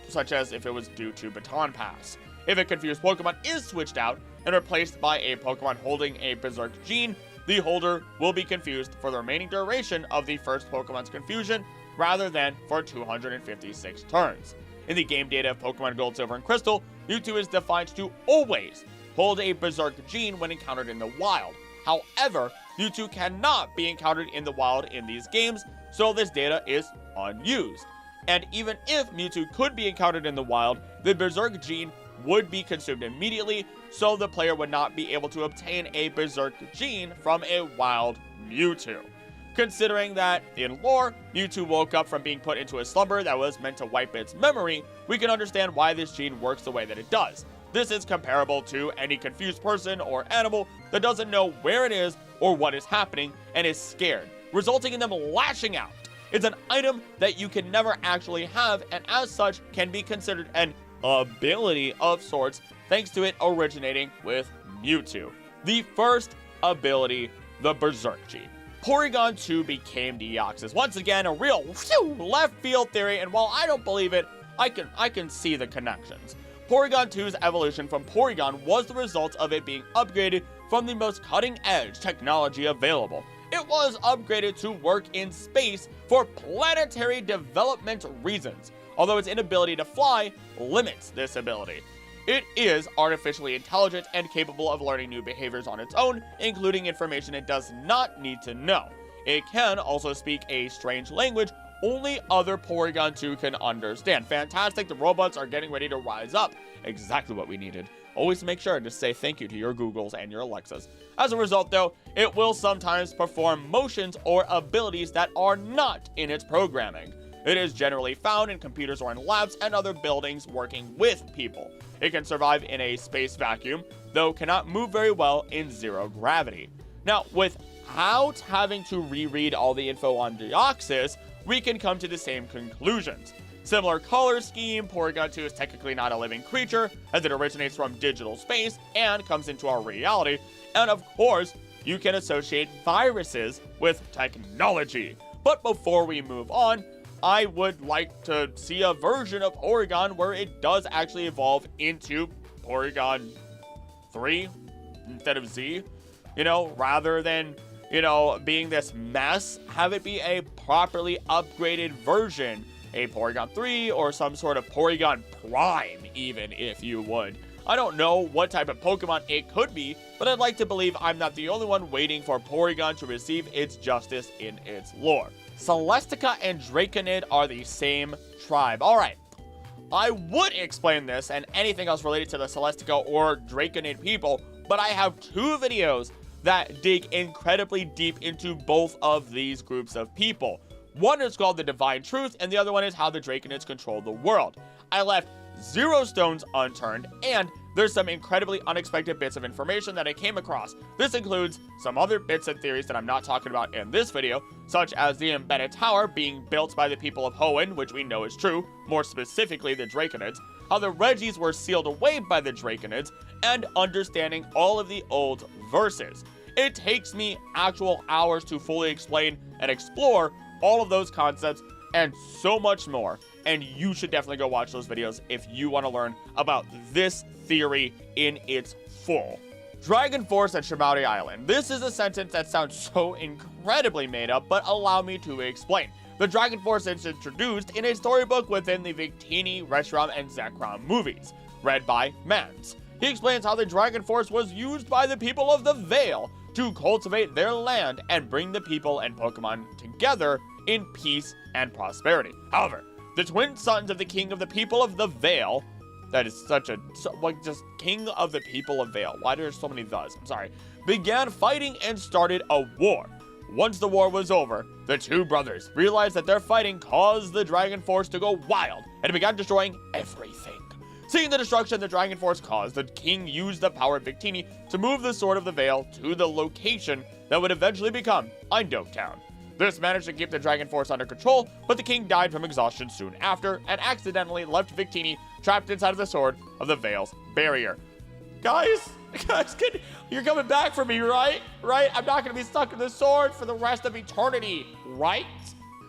such as if it was due to Baton Pass. If a confused Pokemon is switched out, and replaced by a Pokemon holding a Berserk Gene, the holder will be confused for the remaining duration of the first Pokemon's confusion, rather than for 256 turns. In the game data of Pokemon Gold, Silver, and Crystal, Mewtwo is defined to always hold a Berserk Gene when encountered in the wild. However, Mewtwo cannot be encountered in the wild in these games, so this data is unused. And even if Mewtwo could be encountered in the wild, the Berserk Gene would be consumed immediately, so the player would not be able to obtain a Berserk Gene from a wild Mewtwo. Considering that, in lore, Mewtwo woke up from being put into a slumber that was meant to wipe its memory, we can understand why this gene works the way that it does. This is comparable to any confused person or animal that doesn't know where it is or what is happening and is scared, resulting in them lashing out. It's an item that you can never actually have, and as such can be considered an ability of sorts, thanks to it originating with Mewtwo. The first ability, the Berserk Gene. Porygon 2 became Deoxys. Once again, a real left field theory, and while I don't believe it, I can see the connections. Porygon 2's evolution from Porygon was the result of it being upgraded from the most cutting-edge technology available. It was upgraded to work in space for planetary development reasons, although its inability to fly limits this ability. It is artificially intelligent and capable of learning new behaviors on its own, including information it does not need to know. It can also speak a strange language only other Porygon 2 can understand. Fantastic, the robots are getting ready to rise up. Exactly what we needed. Always make sure to say thank you to your Googles and your Alexas. As a result, though, it will sometimes perform motions or abilities that are not in its programming. It is generally found in computers or in labs and other buildings working with people. It can survive in a space vacuum, though cannot move very well in zero gravity. Now, without having to reread all the info on Deoxys, we can come to the same conclusions. Similar color scheme, Porygon 2 is technically not a living creature, as it originates from digital space and comes into our reality. And of course, you can associate viruses with technology. But before we move on, I would like to see a version of Porygon where it does actually evolve into Porygon 3 instead of Z, rather than, being this mess. Have it be a properly upgraded version, a Porygon 3 or some sort of Porygon Prime, even, if you would. I don't know what type of Pokemon it could be, but I'd like to believe I'm not the only one waiting for Porygon to receive its justice in its lore. Celestica and Draconid are the same tribe. Alright, I would explain this and anything else related to the Celestica or Draconid people, but I have two videos that dig incredibly deep into both of these groups of people. One is called The Divine Truth, and the other one is How the Draconids Control the World. I left 0 stones unturned, and there's some incredibly unexpected bits of information that I came across. This includes some other bits and theories that I'm not talking about in this video, such as the embedded tower being built by the people of Hoenn, which we know is true, more specifically the Draconids, how the Regis were sealed away by the Draconids, and understanding all of the old verses. It takes me actual hours to fully explain and explore all of those concepts and so much more, and you should definitely go watch those videos if you want to learn about this theory in its full. Dragon Force at Shamouti Island. This is a sentence that sounds so incredibly made up, but allow me to explain. The Dragon Force is introduced in a storybook within the Victini, Reshiram, and Zekrom movies, read by Mans. He explains how the Dragon Force was used by the people of the Vale to cultivate their land and bring the people and Pokemon together in peace and prosperity. However, the twin sons of the king of the people of the Vale, that is just king of the people of Vale, why are there so many thes? I'm sorry, began fighting and started a war. Once the war was over, the two brothers realized that their fighting caused the Dragon Force to go wild and began destroying everything. Seeing the destruction the Dragon Force caused, the king used the power of Victini to move the Sword of the Vale to the location that would eventually become Eindhoven Town. This managed to keep the Dragon Force under control, but the king died from exhaustion soon after and accidentally left Victini trapped inside of the Sword of the Vale's barrier. Guys, you're coming back for me, right? I'm not going to be stuck in the sword for the rest of eternity, right?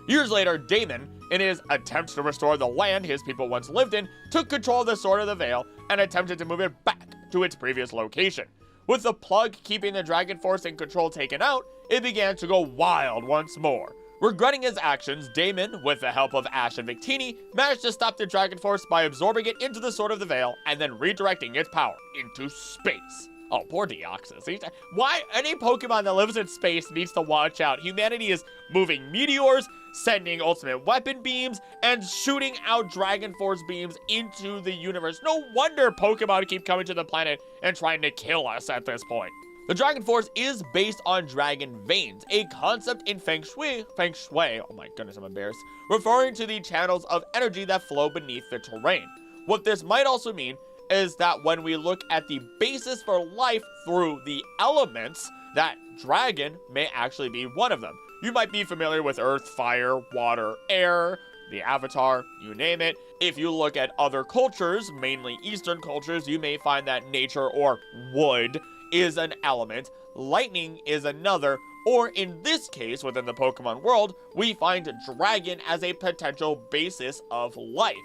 Years later, Damon, in his attempts to restore the land his people once lived in, took control of the Sword of the Vale and attempted to move it back to its previous location. With the plug keeping the Dragon Force in control taken out, it began to go wild once more. Regretting his actions, Damon, with the help of Ash and Victini, managed to stop the Dragon Force by absorbing it into the Sword of the Veil and then redirecting its power into space. Oh, poor Deoxys. Why any Pokemon that lives in space needs to watch out. Humanity is moving meteors, sending ultimate weapon beams, and shooting out Dragon Force beams into the universe. No wonder Pokemon keep coming to the planet and trying to kill us at this point. The Dragon Force is based on dragon veins, a concept in Feng Shui, oh my goodness, I'm embarrassed, referring to the channels of energy that flow beneath the terrain. What this might also mean is that when we look at the basis for life through the elements, that dragon may actually be one of them. You might be familiar with earth, fire, water, air, the avatar, you name it. If you look at other cultures, mainly Eastern cultures, you may find that nature or wood is an element, lightning is another, or in this case, within the Pokemon world, we find dragon as a potential basis of life.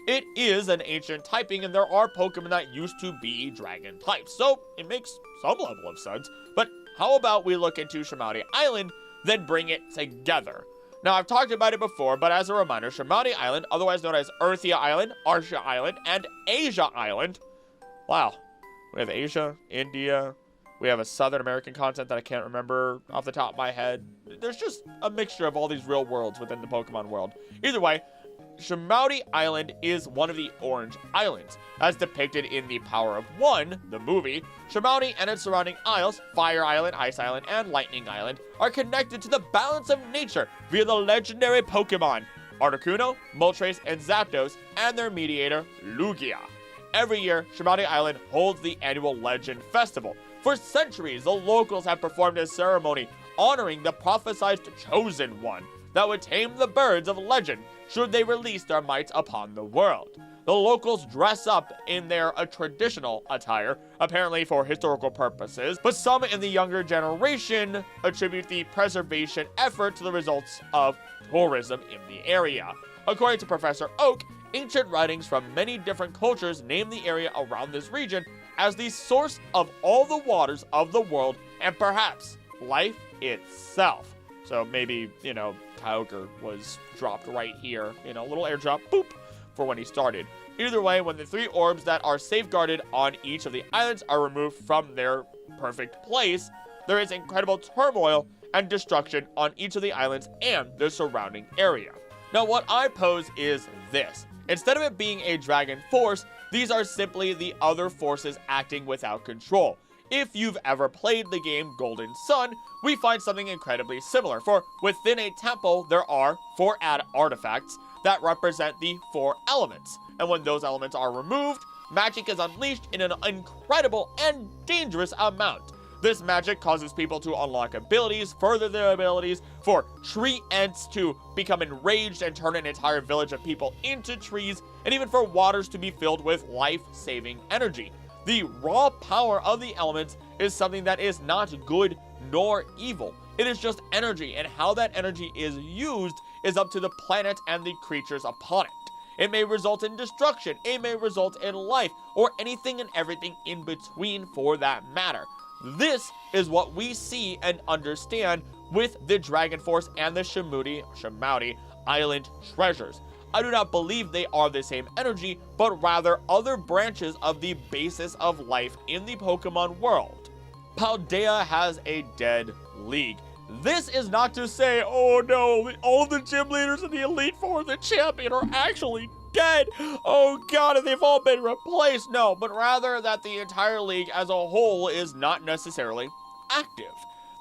It is an ancient typing, and there are Pokemon that used to be dragon types, so it makes some level of sense. But how about we look into Shamouti Island, then bring it together? Now, I've talked about it before, but as a reminder, Shamouti Island, otherwise known as Earthia Island, Arceus Island, and Asia Island. Wow. We have Asia, India, we have a Southern American continent that I can't remember off the top of my head. There's just a mixture of all these real worlds within the Pokemon world. Either way, Shamouti Island is one of the Orange Islands. As depicted in The Power of One, the movie, Shamouti and its surrounding isles, Fire Island, Ice Island, and Lightning Island, are connected to the balance of nature via the legendary Pokemon Articuno, Moltres, and Zapdos, and their mediator, Lugia. Every year, Shamouti Island holds the annual Legend Festival. For centuries, the locals have performed a ceremony honoring the prophesied Chosen One that would tame the birds of legend should they release their might upon the world. The locals dress up in their traditional attire, apparently for historical purposes, but some in the younger generation attribute the preservation effort to the results of tourism in the area. According to Professor Oak, ancient writings from many different cultures name the area around this region as the source of all the waters of the world and perhaps life itself. So maybe, Kyogre was dropped right here, a little airdrop, boop, for when he started. Either way, when the 3 orbs that are safeguarded on each of the islands are removed from their perfect place, there is incredible turmoil and destruction on each of the islands and the surrounding area. Now, what I pose is this. Instead of it being a dragon force, these are simply the other forces acting without control. If you've ever played the game Golden Sun, we find something incredibly similar, for within a temple there are 4 artifacts that represent the 4 elements, and when those elements are removed, magic is unleashed in an incredible and dangerous amount. This magic causes people to unlock abilities, further their abilities, for tree ents to become enraged and turn an entire village of people into trees, and even for waters to be filled with life-saving energy. The raw power of the elements is something that is not good nor evil. It is just energy, and how that energy is used is up to the planet and the creatures upon it. It may result in destruction, it may result in life, or anything and everything in between for that matter. This is what we see and understand with the Dragon Force and the Shamouti Island treasures. I do not believe they are the same energy, but rather other branches of the basis of life in the Pokemon world. Paldea has a dead league. This is not to say, oh no, all the gym leaders in the Elite Four, the champion, are actually dead. Oh god, and they've all been replaced. No, but rather that the entire league as a whole is not necessarily active.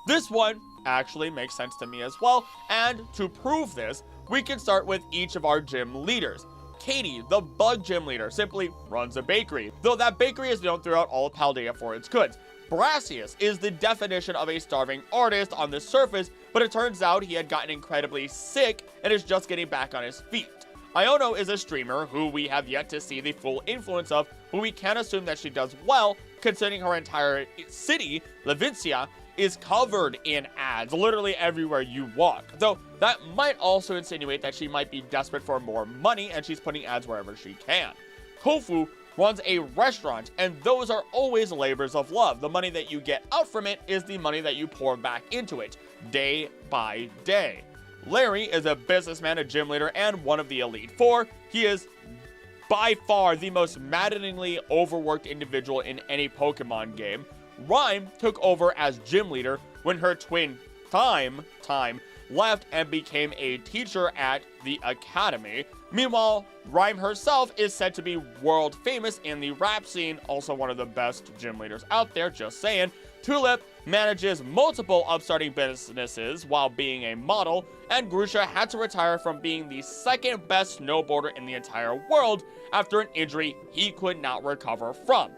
This one actually makes sense to me as well, and to prove this, we can start with each of our gym leaders. Katie, the bug gym leader, simply runs a bakery, though that bakery is known throughout all of Paldea for its goods. Brassius is the definition of a starving artist on the surface, but it turns out he had gotten incredibly sick and is just getting back on his feet. Iono is a streamer who we have yet to see the full influence of, but we can assume that she does well, considering her entire city, Levincia, is covered in ads literally everywhere you walk. Though that might also insinuate that she might be desperate for more money and she's putting ads wherever she can. Kofu runs a restaurant, and those are always labors of love. The money that you get out from it is the money that you pour back into it, day by day. Larry is a businessman, a gym leader, and one of the Elite Four. He is by far the most maddeningly overworked individual in any Pokemon game. Rhyme took over as gym leader when her twin Time left and became a teacher at the academy. Meanwhile, Rhyme herself is said to be world famous in the rap scene, also one of the best gym leaders out there, just saying. Tulip manages multiple upstarting businesses while being a model, and Grusha had to retire from being the second best snowboarder in the entire world after an injury he could not recover from.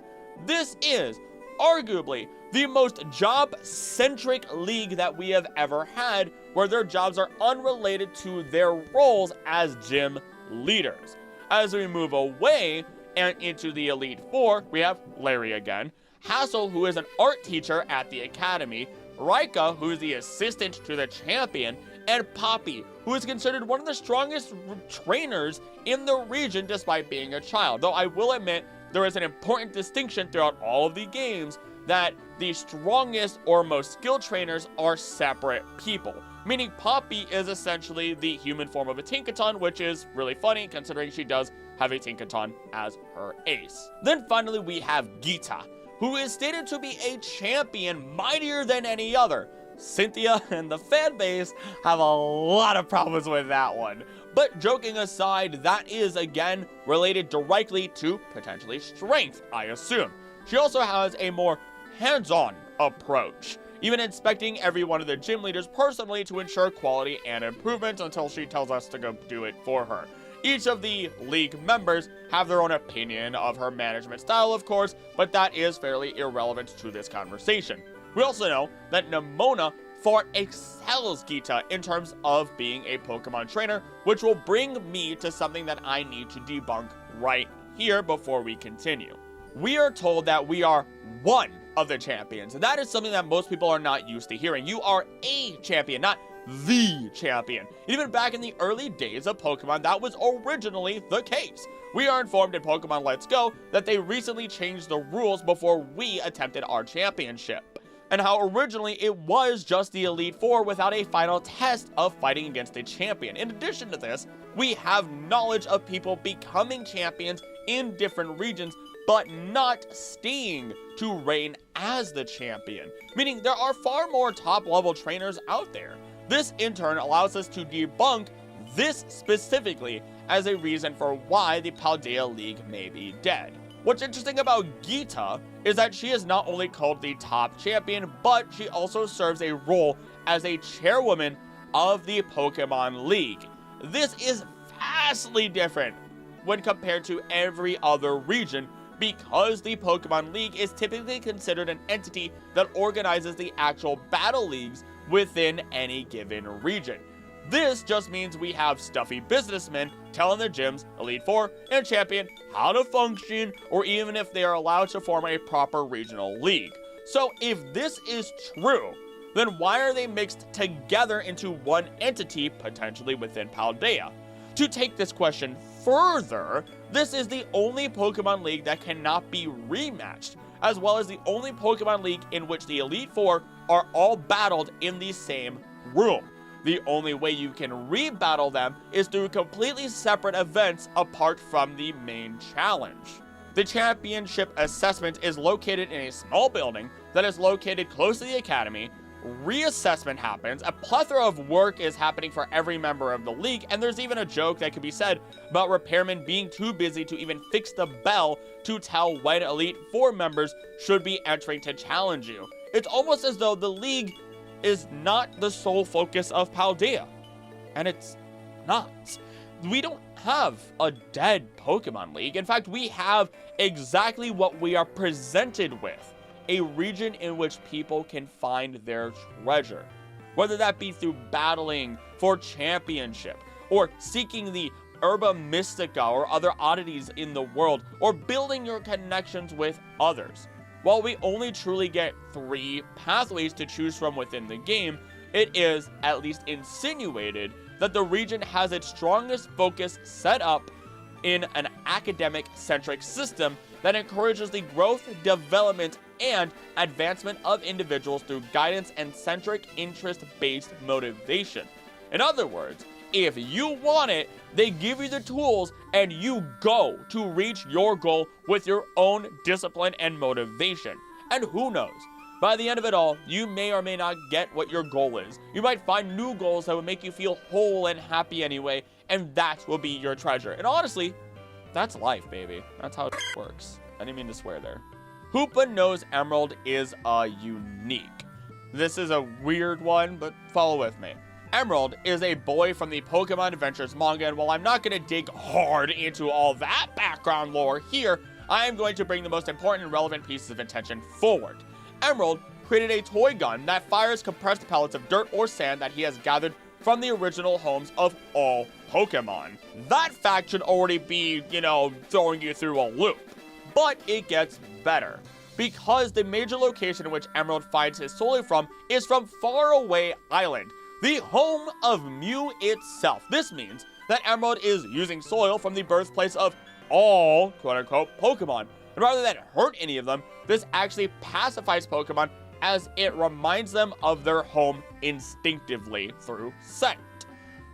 This is arguably the most job-centric league that we have ever had, where their jobs are unrelated to their roles as gym leaders. As we move away and into the Elite Four, we have Larry again, Hassel, who is an art teacher at the academy, Rika, who is the assistant to the champion, and Poppy, who is considered one of the strongest trainers in the region despite being a child. Though I will admit, there is an important distinction throughout all of the games that the strongest or most skilled trainers are separate people. Meaning Poppy is essentially the human form of a Tinkaton, which is really funny considering she does have a Tinkaton as her ace. Then finally we have Geeta, who is stated to be a champion mightier than any other. Cynthia and the fan base have a lot of problems with that one. But joking aside, that is again related directly to potentially strength, I assume. She also has a more hands-on approach, even inspecting every one of the gym leaders personally to ensure quality and improvement until she tells us to go do it for her. Each of the league members have their own opinion of her management style, of course, but that is fairly irrelevant to this conversation. We also know that Nemona far excels Geeta in terms of being a Pokemon trainer, which will bring me to something that I need to debunk right here before we continue. We are told that we are one of the champions, and that is something that most people are not used to hearing. You are a champion, not the champion. Even back in the early days of Pokemon, that was originally the case. We are informed in Pokemon Let's Go that they recently changed the rules before we attempted our championship, and how originally it was just the Elite Four without a final test of fighting against a champion. In addition to this, we have knowledge of people becoming champions in different regions, but not staying to reign as the champion, meaning there are far more top-level trainers out there. This in turn allows us to debunk this specifically as a reason for why the Paldea League may be dead. What's interesting about Geeta is that she is not only called the top champion, but she also serves a role as a chairwoman of the Pokemon League. This is vastly different when compared to every other region, because the Pokemon League is typically considered an entity that organizes the actual battle leagues within any given region. This just means we have stuffy businessmen telling the gyms, Elite Four, and Champion how to function, or even if they are allowed to form a proper regional league. So if this is true, then why are they mixed together into one entity, potentially within Paldea? To take this question further, this is the only Pokemon League that cannot be rematched, as well as the only Pokemon League in which the Elite Four are all battled in the same room. The only way you can rebattle them is through completely separate events apart from the main challenge. The championship assessment is located in a small building that is located close to the academy. Reassessment happens, a plethora of work is happening for every member of the league, and there's even a joke that could be said about repairmen being too busy to even fix the bell to tell when Elite Four members should be entering to challenge you. It's almost as though the league is not the sole focus of Paldea, and it's not. We don't have a dead Pokemon League. In fact, we have exactly what we are presented with. A region in which people can find their treasure, whether that be through battling for championship, or seeking the Herba Mystica or other oddities in the world, or building your connections with others. While we only truly get 3 pathways to choose from within the game, it is at least insinuated that the region has its strongest focus set up in an academic-centric system that encourages the growth, development, and advancement of individuals through guidance and centric interest-based motivation. In other words, if you want it, they give you the tools and you go to reach your goal with your own discipline and motivation. And who knows? By the end of it all, you may or may not get what your goal is. You might find new goals that will make you feel whole and happy anyway, and that will be your treasure. And honestly, that's life, baby. That's how it works. I didn't mean to swear there. Hoopa knows Emerald is a unique. This is a weird one, but follow with me. Emerald is a boy from the Pokemon Adventures manga, and while I'm not going to dig hard into all that background lore here, I am going to bring the most important and relevant pieces of intention forward. Emerald created a toy gun that fires compressed pellets of dirt or sand that he has gathered from the original homes of all Pokemon. That fact should already be, throwing you through a loop. But it gets better, because the major location in which Emerald finds his soil from is from Faraway Island, the home of Mew itself. This means that Emerald is using soil from the birthplace of all, quote-unquote, Pokemon. And rather than hurt any of them, this actually pacifies Pokemon as it reminds them of their home instinctively through scent.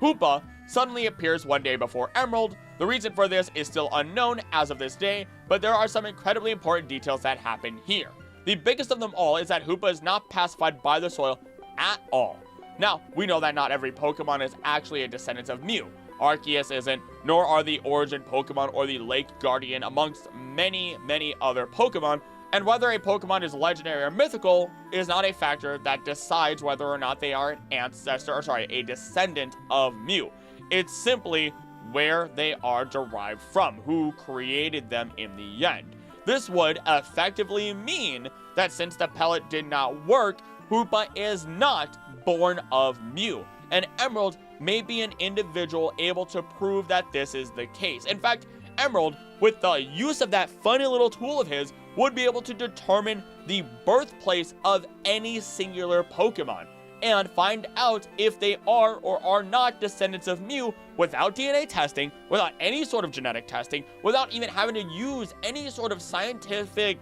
Hoopa suddenly appears one day before Emerald. The reason for this is still unknown as of this day, but there are some incredibly important details that happen here. The biggest of them all is that Hoopa is not pacified by the soil at all. Now, we know that not every Pokemon is actually a descendant of Mew. Arceus isn't, nor are the Origin Pokemon or the Lake Guardian, amongst many, many other Pokemon. And whether a Pokemon is legendary or mythical is not a factor that decides whether or not they are a descendant of Mew. It's simply where they are derived from, who created them in the end. This would effectively mean that since the pellet did not work, Hoopa is not born of Mew, and Emerald may be an individual able to prove that this is the case. In fact, Emerald, with the use of that funny little tool of his, would be able to determine the birthplace of any singular Pokemon and find out if they are or are not descendants of Mew without DNA testing, without any sort of genetic testing, without even having to use any sort of scientific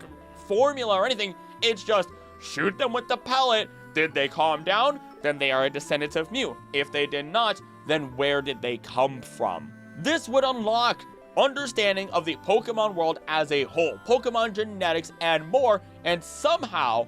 formula or anything. It's just shoot them with the pellet. Did they calm down? Then they are a descendant of Mew. If they did not, then where did they come from? This would unlock understanding of the Pokemon world as a whole, Pokemon genetics and more, and somehow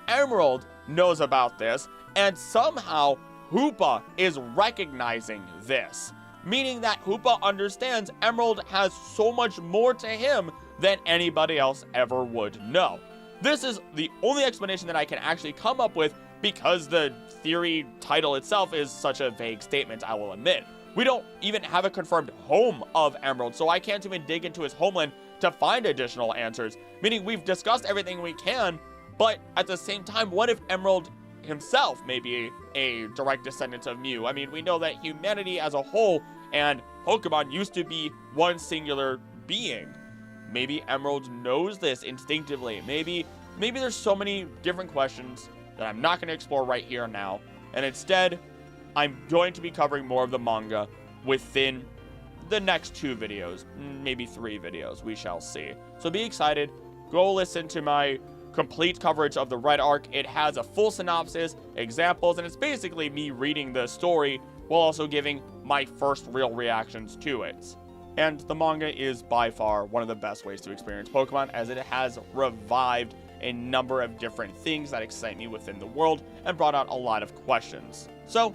Emerald knows about this, and somehow Hoopa is recognizing this, meaning that Hoopa understands Emerald has so much more to him than anybody else ever would know. This is the only explanation that I can actually come up with, because the theory title itself is such a vague statement, I will admit. We don't even have a confirmed home of Emerald, so I can't even dig into his homeland to find additional answers, meaning we've discussed everything we can, but at the same time, what if Emerald himself may be a direct descendant of Mew? I mean, we know that humanity as a whole and Pokemon used to be one singular being. Maybe Emerald knows this instinctively. Maybe there's so many different questions that I'm not going to explore right here and now, and instead, I'm going to be covering more of the manga within the next 2 videos, maybe 3 videos, we shall see. So be excited, go listen to my complete coverage of the Red Arc. It has a full synopsis, examples, and it's basically me reading the story while also giving my first real reactions to it. And the manga is by far one of the best ways to experience Pokemon, as it has revived a number of different things that excite me within the world and brought out a lot of questions. So,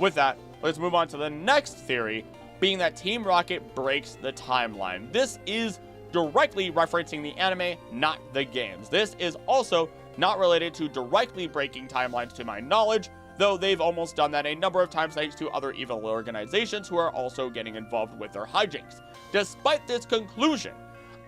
with that, let's move on to the next theory, being that Team Rocket breaks the timeline. This is directly referencing the anime, not the games. This is also not related to directly breaking timelines to my knowledge, though they've almost done that a number of times thanks to other evil organizations who are also getting involved with their hijinks. Despite this conclusion,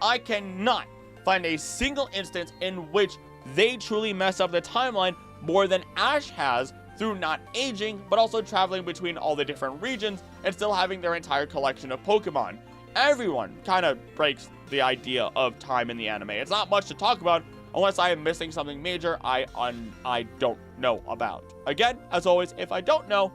I cannot find a single instance in which they truly mess up the timeline more than Ash has through not aging, but also traveling between all the different regions and still having their entire collection of Pokemon. Everyone kind of breaks the idea of time in the anime. It's not much to talk about unless I am missing something major I don't know about. Again, as always, if I don't know,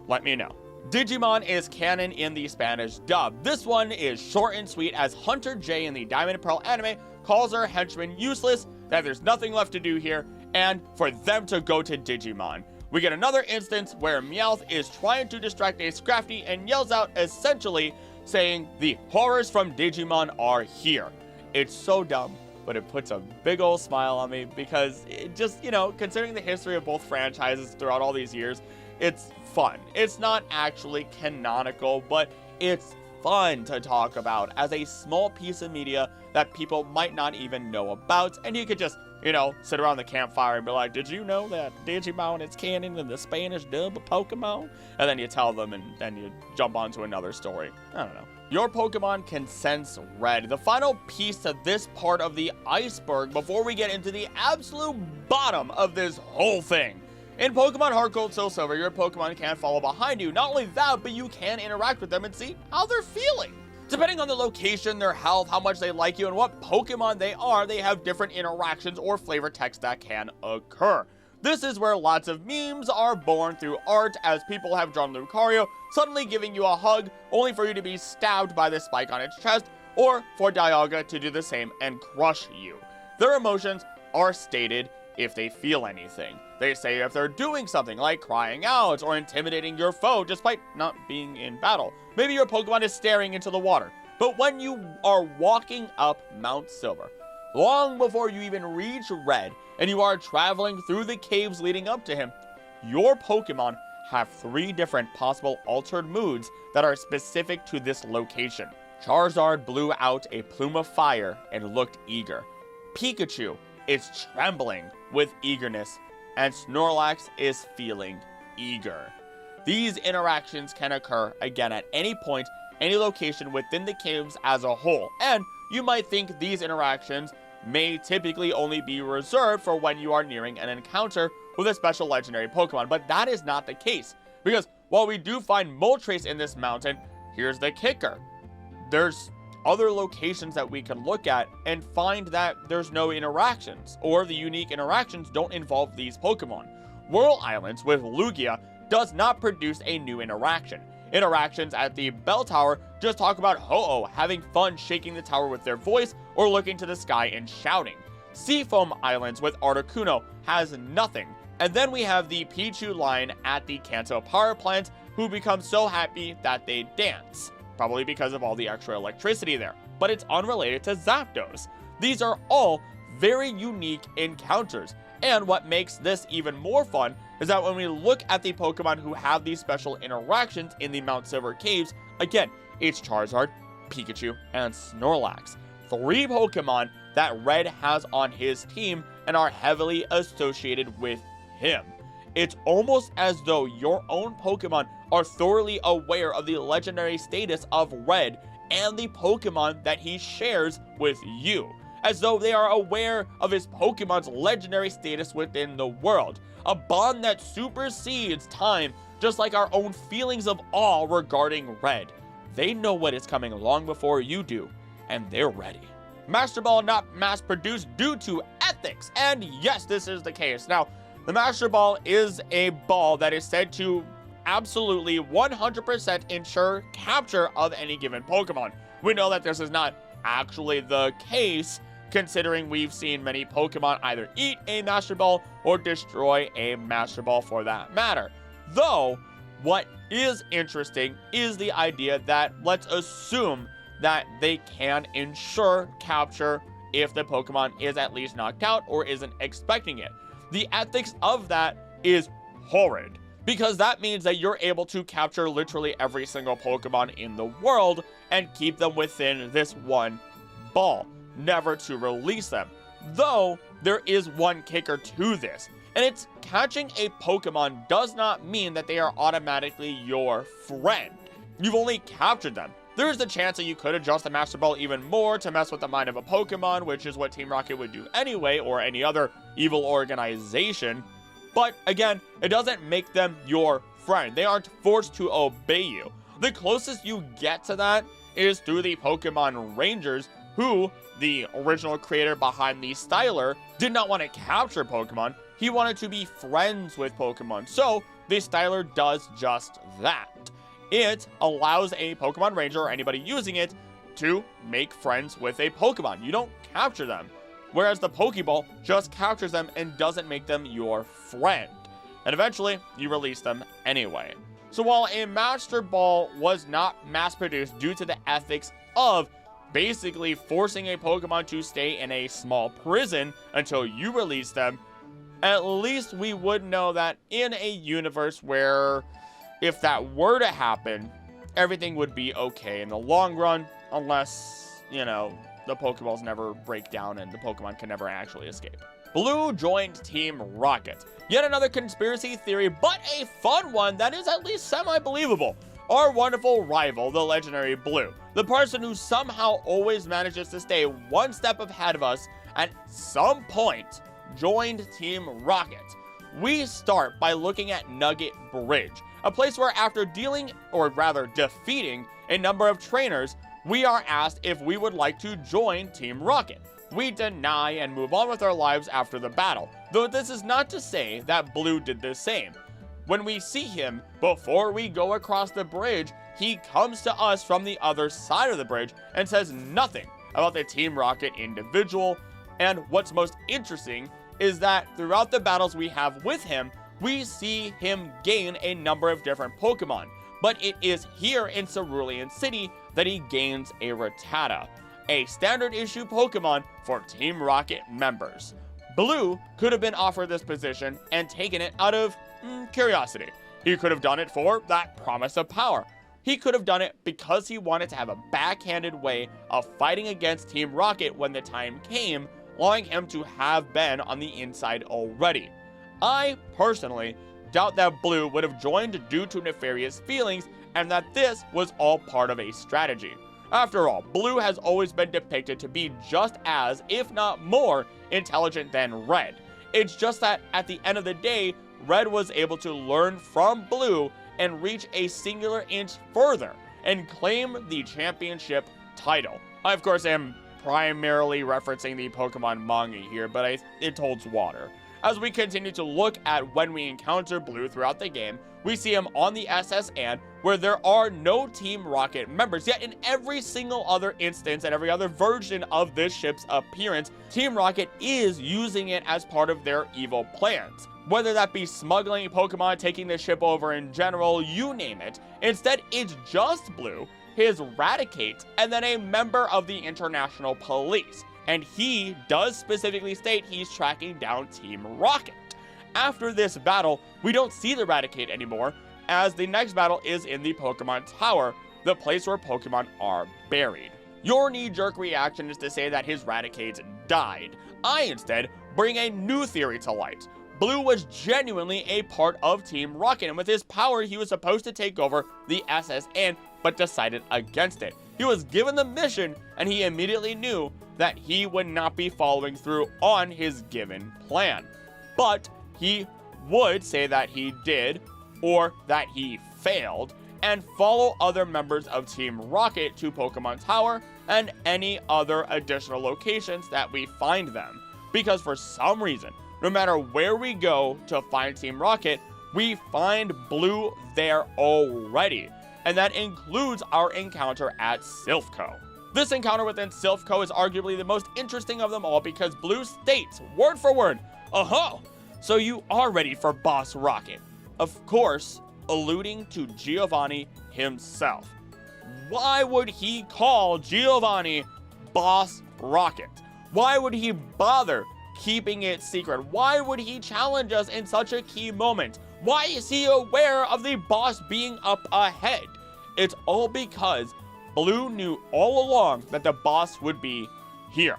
let me know. Digimon is canon in the Spanish dub. This one is short and sweet, as Hunter J in the Diamond and Pearl anime calls her henchmen useless, that there's nothing left to do here, and for them to go to Digimon. We get another instance where Meowth is trying to distract a Scrafty and yells out essentially saying the horrors from Digimon are here. It's so dumb, but it puts a big old smile on me because it just, considering the history of both franchises throughout all these years, it's fun. It's not actually canonical, but it's fun to talk about as a small piece of media that people might not even know about, and you could just sit around the campfire and be like, did you know that Digimon is canon in the Spanish dub of Pokemon? And then you tell them, and then you jump onto another story. I don't know. Your Pokemon can sense red. The final piece to this part of the iceberg before we get into the absolute bottom of this whole thing. In Pokemon Heart Gold Soul Silver, your Pokemon can follow behind you. Not only that, but you can interact with them and see how they're feeling. Depending on the location, their health, how much they like you, and what Pokemon they are, they have different interactions or flavor text that can occur. This is where lots of memes are born through art, as people have drawn Lucario suddenly giving you a hug, only for you to be stabbed by the spike on its chest, or for Dialga to do the same and crush you. Their emotions are stated if they feel anything. They say if they're doing something like crying out or intimidating your foe despite not being in battle. Maybe your Pokemon is staring into the water. But when you are walking up Mt.Silver, long before you even reach Red, and you are traveling through the caves leading up to him, your Pokemon have 3 different possible altered moods that are specific to this location. Charizard blew out a plume of fire and looked eager. Pikachu is trembling with eagerness, and Snorlax is feeling eager. These interactions can occur again at any point, any location within the caves as a whole, and you might think these interactions may typically only be reserved for when you are nearing an encounter with a special legendary Pokemon, but that is not the case, because while we do find Moltres in this mountain, here's the kicker. There's other locations that we can look at and find that there's no interactions, or the unique interactions don't involve these Pokemon. Whirl Islands with Lugia does not produce a new interaction. Interactions at the bell tower just talk about Ho-Oh having fun shaking the tower with their voice or looking to the sky and shouting. Seafoam Islands with Articuno has nothing. And then we have the Pichu line at the Kanto power plant who become so happy that they dance. Probably because of all the extra electricity there, but it's unrelated to Zapdos. These are all very unique encounters, and what makes this even more fun is that when we look at the Pokemon who have these special interactions in the Mt.Silver caves, again, it's Charizard, Pikachu, and Snorlax. 3 Pokemon that Red has on his team and are heavily associated with him. It's almost as though your own Pokemon are thoroughly aware of the legendary status of Red and the Pokemon that he shares with you, as though they are aware of his Pokemon's legendary status within the world, a bond that supersedes time, just like our own feelings of awe regarding Red. They know what is coming long before you do, and they're ready. Master Ball not mass-produced due to ethics, and yes, this is the case. Now, the Master Ball is a ball that is said to absolutely 100% ensure capture of any given Pokemon. We know that this is not actually the case, considering we've seen many Pokemon either eat a Master Ball or destroy a Master Ball for that matter. Though, what is interesting is the idea that let's assume that they can ensure capture if the Pokemon is at least knocked out or isn't expecting it. The ethics of that is horrid, because that means that you're able to capture literally every single Pokemon in the world and keep them within this one ball, never to release them. Though, there is one kicker to this, and it's catching a Pokemon does not mean that they are automatically your friend. You've only captured them. There's the chance that you could adjust the Master Ball even more to mess with the mind of a Pokemon, which is what Team Rocket would do anyway, or any other evil organization. But again, it doesn't make them your friend. They aren't forced to obey you. The closest you get to that is through the Pokemon Rangers, who, the original creator behind the Styler, did not want to capture Pokemon. He wanted to be friends with Pokemon. So, the Styler does just that. it allows a Pokemon Ranger or anybody using it to make friends with a Pokemon. You don't capture them. Whereas the Pokeball just captures them and doesn't make them your friend. And eventually, you release them anyway. So while a Master Ball was not mass-produced due to the ethics of basically forcing a Pokemon to stay in a small prison until you release them, at least we would know that in a universe where if that were to happen, everything would be okay in the long run, unless, you know, the Pokeballs never break down and the Pokemon can never actually escape. Blue joined Team Rocket. Yet another conspiracy theory, but a fun one that is at least semi-believable. Our wonderful rival, the legendary Blue, the person who somehow always manages to stay one step ahead of us at some point, joined Team Rocket. We start by looking at Nugget Bridge, a place where after dealing, or rather defeating, a number of trainers, we are asked if we would like to join Team Rocket. We deny and move on with our lives after the battle, though this is not to say that Blue did the same. When we see him, before we go across the bridge, he comes to us from the other side of the bridge and says nothing about the Team Rocket individual. And what's most interesting is that throughout the battles we have with him, we see him gain a number of different Pokemon. But it is here in Cerulean City that he gains a Rattata, a standard issue Pokemon for Team Rocket members. Blue could have been offered this position and taken it out of curiosity. He could have done it for that promise of power. He could have done it because he wanted to have a backhanded way of fighting against Team Rocket when the time came, allowing him to have been on the inside already. I personally doubt that Blue would have joined due to nefarious feelings and that this was all part of a strategy. After all, Blue has always been depicted to be just as, if not more, intelligent than Red. It's just that at the end of the day, Red was able to learn from Blue and reach a singular inch further and claim the championship title. I, of course, am primarily referencing the Pokemon manga here, but it holds water. As we continue to look at when we encounter Blue throughout the game, we see him on the SS Anne, where there are no Team Rocket members, yet in every single other instance and every other version of this ship's appearance, Team Rocket is using it as part of their evil plans. Whether that be smuggling Pokemon, taking the ship over in general, you name it. Instead, it's just Blue, his Raticate, and then a member of the International Police. And he does specifically state he's tracking down Team Rocket. After this battle, we don't see the Raticate anymore, as the next battle is in the Pokemon Tower, the place where Pokemon are buried. Your knee-jerk reaction is to say that his Raticate died. I instead bring a new theory to light. Blue was genuinely a part of Team Rocket, and with his power, he was supposed to take over the SS Anne, but decided against it. He was given the mission, and he immediately knew that he would not be following through on his given plan. But he would say that he did, or that he failed, and follow other members of Team Rocket to Pokemon Tower and any other additional locations that we find them. Because for some reason, no matter where we go to find Team Rocket, we find Blue there already. And that includes our encounter at Silph Co. This encounter within Silph Co is arguably the most interesting of them all because Blue states, word for word, "Oh, so you are ready for Boss Rocket." Of course, alluding to Giovanni himself. Why would he call Giovanni Boss Rocket? Why would he bother keeping it secret? Why would he challenge us in such a key moment? Why is he aware of the boss being up ahead? It's all because Blue knew all along that the boss would be here.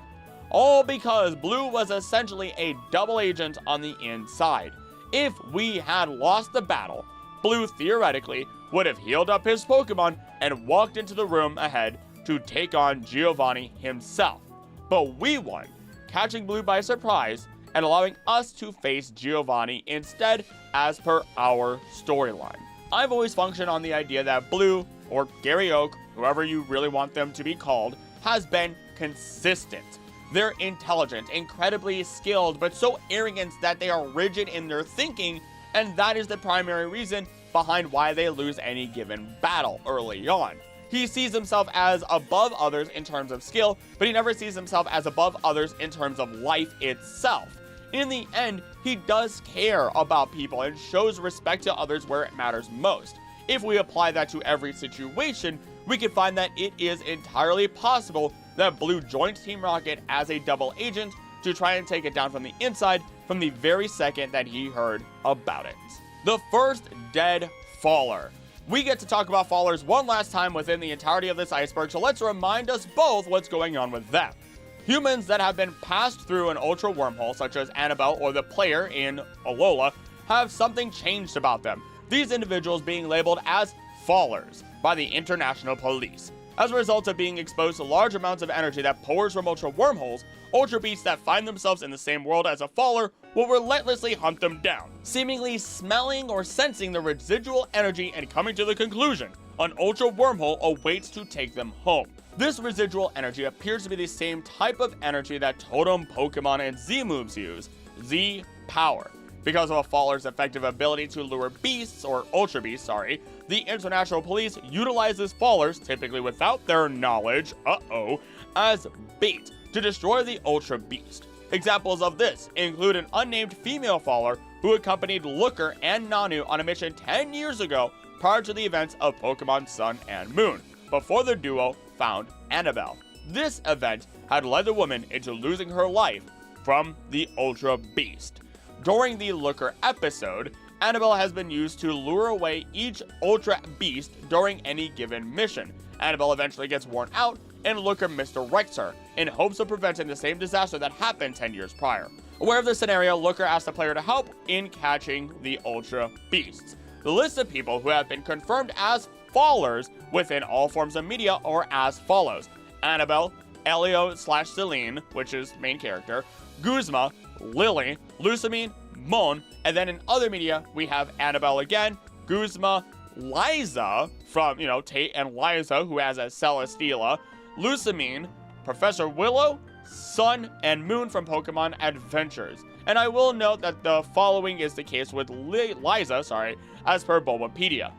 All because Blue was essentially a double agent on the inside. If we had lost the battle, Blue theoretically would have healed up his Pokemon and walked into the room ahead to take on Giovanni himself. But we won, catching Blue by surprise and allowing us to face Giovanni instead as per our storyline. I've always functioned on the idea that Blue, or Gary Oak, whoever you really want them to be called, has been consistent. They're intelligent, incredibly skilled, but so arrogant that they are rigid in their thinking, and that is the primary reason behind why they lose any given battle early on. He sees himself as above others in terms of skill, but he never sees himself as above others in terms of life itself. In the end, he does care about people and shows respect to others where it matters most. If we apply that to every situation, we can find that it is entirely possible that Blue joined Team Rocket as a double agent to try and take it down from the inside from the very second that he heard about it. The first dead faller. We get to talk about fallers one last time within the entirety of this iceberg, so let's remind us both what's going on with them. Humans that have been passed through an ultra wormhole, such as Annabelle or the player in Alola, have something changed about them. These individuals being labeled as fallers by the international police. As a result of being exposed to large amounts of energy that pours from ultra wormholes, ultra beasts that find themselves in the same world as a faller will relentlessly hunt them down, seemingly smelling or sensing the residual energy and coming to the conclusion an ultra wormhole awaits to take them home. This residual energy appears to be the same type of energy that Totem Pokemon and Z moves use, Z Power. Because of a faller's effective ability to lure beasts, or ultra beasts, the international police utilizes fallers, typically without their knowledge, as bait to destroy the ultra beast. Examples of this include an unnamed female faller who accompanied Looker and Nanu on a mission 10 years ago prior to the events of Pokemon Sun and Moon, before the duo found Annabelle. This event had led the woman into losing her life from the ultra beast. During the Looker episode, Annabelle has been used to lure away each ultra beast during any given mission. Annabelle eventually gets worn out, and Looker misdirects her in hopes of preventing the same disaster that happened 10 years prior. Aware of the scenario, Looker asks the player to help in catching the ultra beasts. The list of people who have been confirmed as fallers within all forms of media are as follows: Annabelle, Elio/Celine, which is main character, Guzma, Lily, Lusamine, Mon, and then in other media, we have Annabelle again, Guzma, Liza from, Tate and Liza, who has a Celesteela, Lusamine, Professor Willow, Sun, and Moon from Pokemon Adventures. And I will note that the following is the case with Liza, as per Bulbapedia.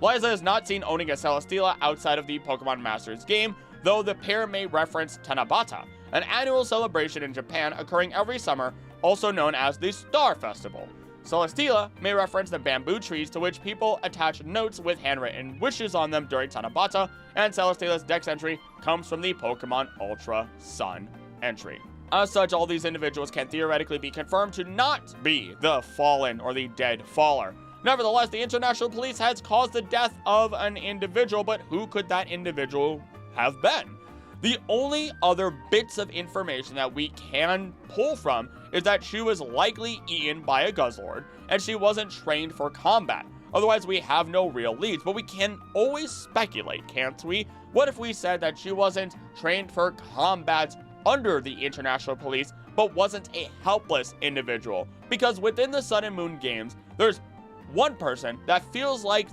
Liza is not seen owning a Celesteela outside of the Pokemon Masters game, though the pair may reference Tanabata, an annual celebration in Japan occurring every summer, also known as the Star Festival. Celesteela may reference the bamboo trees to which people attach notes with handwritten wishes on them during Tanabata, and Celesteela's dex entry comes from the Pokemon Ultra Sun entry. As such, all these individuals can theoretically be confirmed to not be the fallen or the dead faller. Nevertheless, the international police has caused the death of an individual, but who could that individual have been? The only other bits of information that we can pull from is that she was likely eaten by a Guzzlord, and she wasn't trained for combat. Otherwise, we have no real leads, but we can always speculate, can't we? What if we said that she wasn't trained for combat under the international police, but wasn't a helpless individual? Because within the Sun and Moon games, there's one person that feels like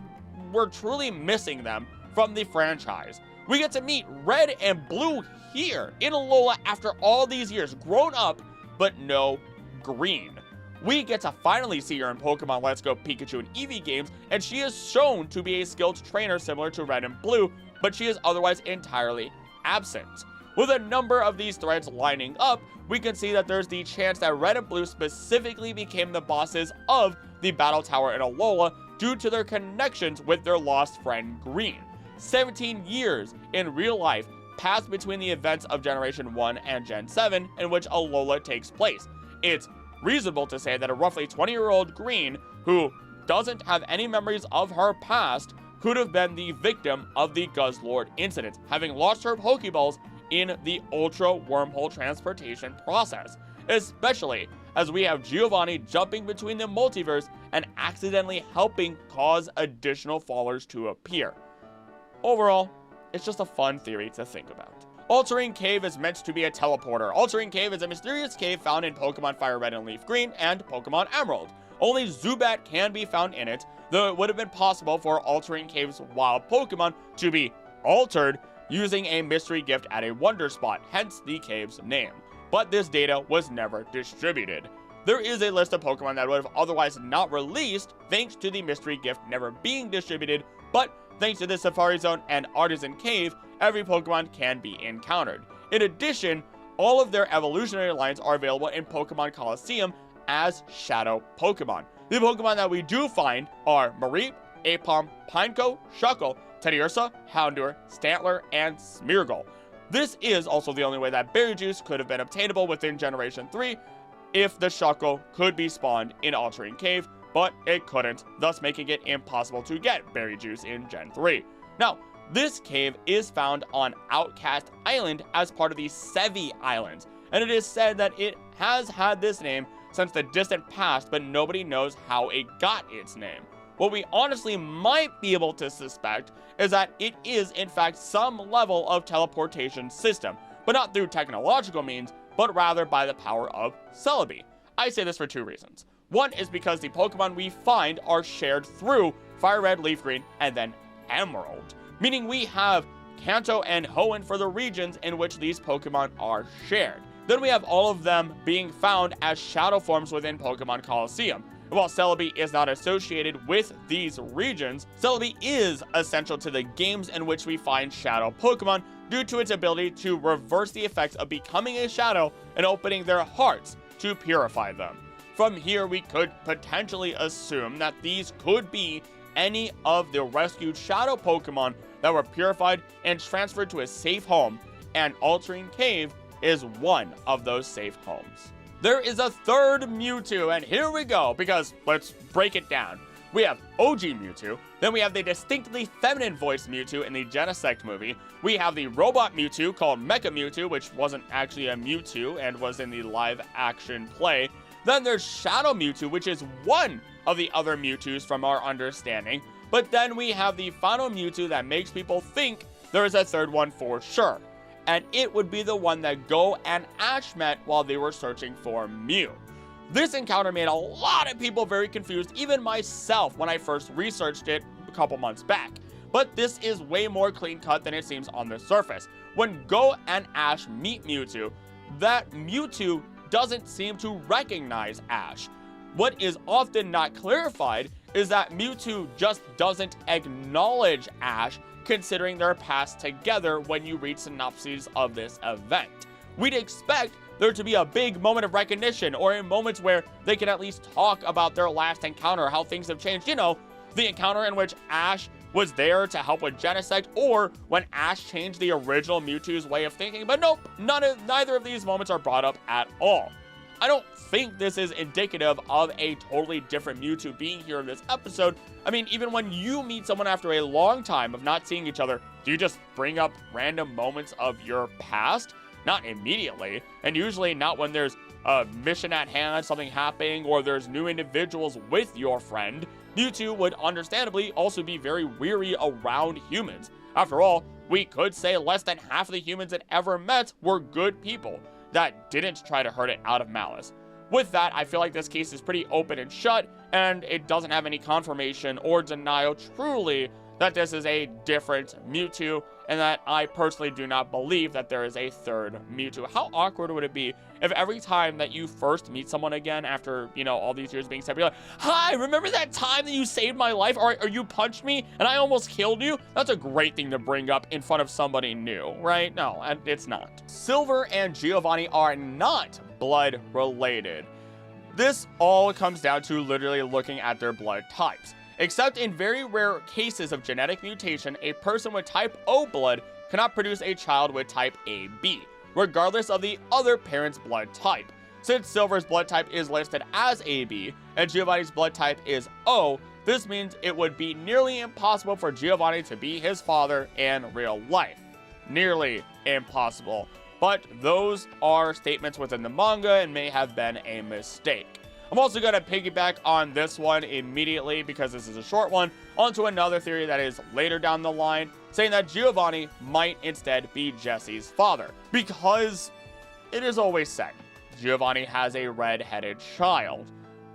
we're truly missing them from the franchise. We get to meet Red and Blue here in Alola after all these years, grown up, but no Green. We get to finally see her in Pokemon Let's Go Pikachu and Eevee games, and she is shown to be a skilled trainer similar to Red and Blue, but she is otherwise entirely absent. With a number of these threads lining up, we can see that there's the chance that Red and Blue specifically became the bosses of the Battle Tower in Alola due to their connections with their lost friend Green. 17 years in real life passed between the events of Generation 1 and Gen 7 in which Alola takes place. It's reasonable to say that a roughly 20-year-old Green, who doesn't have any memories of her past, could have been the victim of the Guzzlord incident, having lost her Pokeballs in the Ultra Wormhole transportation process, especially as we have Giovanni jumping between the multiverse and accidentally helping cause additional fallers to appear. Overall, it's just a fun theory to think about. Altering Cave is meant to be a teleporter. Altering Cave is a mysterious cave found in Pokemon Fire Red and Leaf Green and Pokemon Emerald. Only Zubat can be found in it, though it would have been possible for Altering Cave's wild Pokemon to be altered using a mystery gift at a Wonder Spot, hence the cave's name. But this data was never distributed. there is a list of Pokemon that would have otherwise not released thanks to the mystery gift never being distributed, but thanks to the Safari Zone and Artisan Cave, every Pokemon can be encountered. In addition, all of their evolutionary lines are available in Pokemon Coliseum as Shadow Pokemon. The Pokemon that we do find are Mareep, Aipom, Pineco, Shuckle, Teddiursa, Houndour, Stantler, and Smeargle. This is also the only way that Berry Juice could have been obtainable within Generation 3 if the Shuckle could be spawned in Altering Cave, but it couldn't, thus making it impossible to get Berry Juice in Gen 3. Now, this cave is found on Outcast Island as part of the Sevi Islands, and it is said that it has had this name since the distant past, but nobody knows how it got its name. What we honestly might be able to suspect is that it is in fact some level of teleportation system, but not through technological means, but rather by the power of Celebi. I say this for two reasons. One is because the Pokemon we find are shared through Fire Red, Leaf Green, and then Emerald, meaning we have Kanto and Hoenn for the regions in which these Pokemon are shared. Then we have all of them being found as shadow forms within Pokemon Coliseum. While Celebi is not associated with these regions, Celebi is essential to the games in which we find shadow Pokemon due to its ability to reverse the effects of becoming a shadow and opening their hearts to purify them. From here, we could potentially assume that these could be any of the rescued shadow Pokemon that were purified and transferred to a safe home, and Altering Cave is one of those safe homes. There is a third Mewtwo, and here we go, because let's break it down. We have OG Mewtwo, then we have the distinctly feminine voiced Mewtwo in the Genesect movie. We have the robot Mewtwo called Mecha Mewtwo, which wasn't actually a Mewtwo and was in the live action play. Then there's Shadow Mewtwo, which is one of the other Mewtwo's from our understanding. But then we have the final Mewtwo that makes people think there is a third one for sure. And it would be the one that Go and Ash met while they were searching for Mew. This encounter made a lot of people very confused, even myself when I first researched it a couple months back. But this is way more clean cut than it seems on the surface. When Go and Ash meet Mewtwo, that Mewtwo doesn't seem to recognize Ash. What is often not clarified is that Mewtwo just doesn't acknowledge Ash, considering their past together when you read synopses of this event. We'd expect there to be a big moment of recognition, or in moments where they can at least talk about their last encounter, how things have changed. You know, the encounter in which Ash was there to help with Genesect, or when Ash changed the original Mewtwo's way of thinking, but nope, neither of these moments are brought up at all. I don't think this is indicative of a totally different Mewtwo being here in this episode. I mean, even when you meet someone after a long time of not seeing each other, do you just bring up random moments of your past? Not immediately, and usually not when there's a mission at hand, something happening, or there's new individuals with your friend. Mewtwo would understandably also be very weary around humans. After all, we could say less than half of the humans it ever met were good people that didn't try to hurt it out of malice. With that, I feel like this case is pretty open and shut, and it doesn't have any confirmation or denial truly that this is a different Mewtwo, and that I personally do not believe that there is a third Mewtwo. How awkward would it be if every time that you first meet someone again after, you know, all these years being separate, you're like, hi, remember that time that you saved my life, or you punched me and I almost killed you? That's a great thing to bring up in front of somebody new, right? No, and it's not. Silver and Giovanni are not blood related. This all comes down to literally looking at their blood types. Except in very rare cases of genetic mutation, a person with type O blood cannot produce a child with type AB, regardless of the other parent's blood type. Since Silver's blood type is listed as AB, and Giovanni's blood type is O, this means it would be nearly impossible for Giovanni to be his father in real life. Nearly impossible. But those are statements within the manga and may have been a mistake. I'm also going to piggyback on this one immediately, because this is a short one, onto another theory that is later down the line, saying that Giovanni might instead be Jesse's father. Because it is always said, Giovanni has a red-headed child.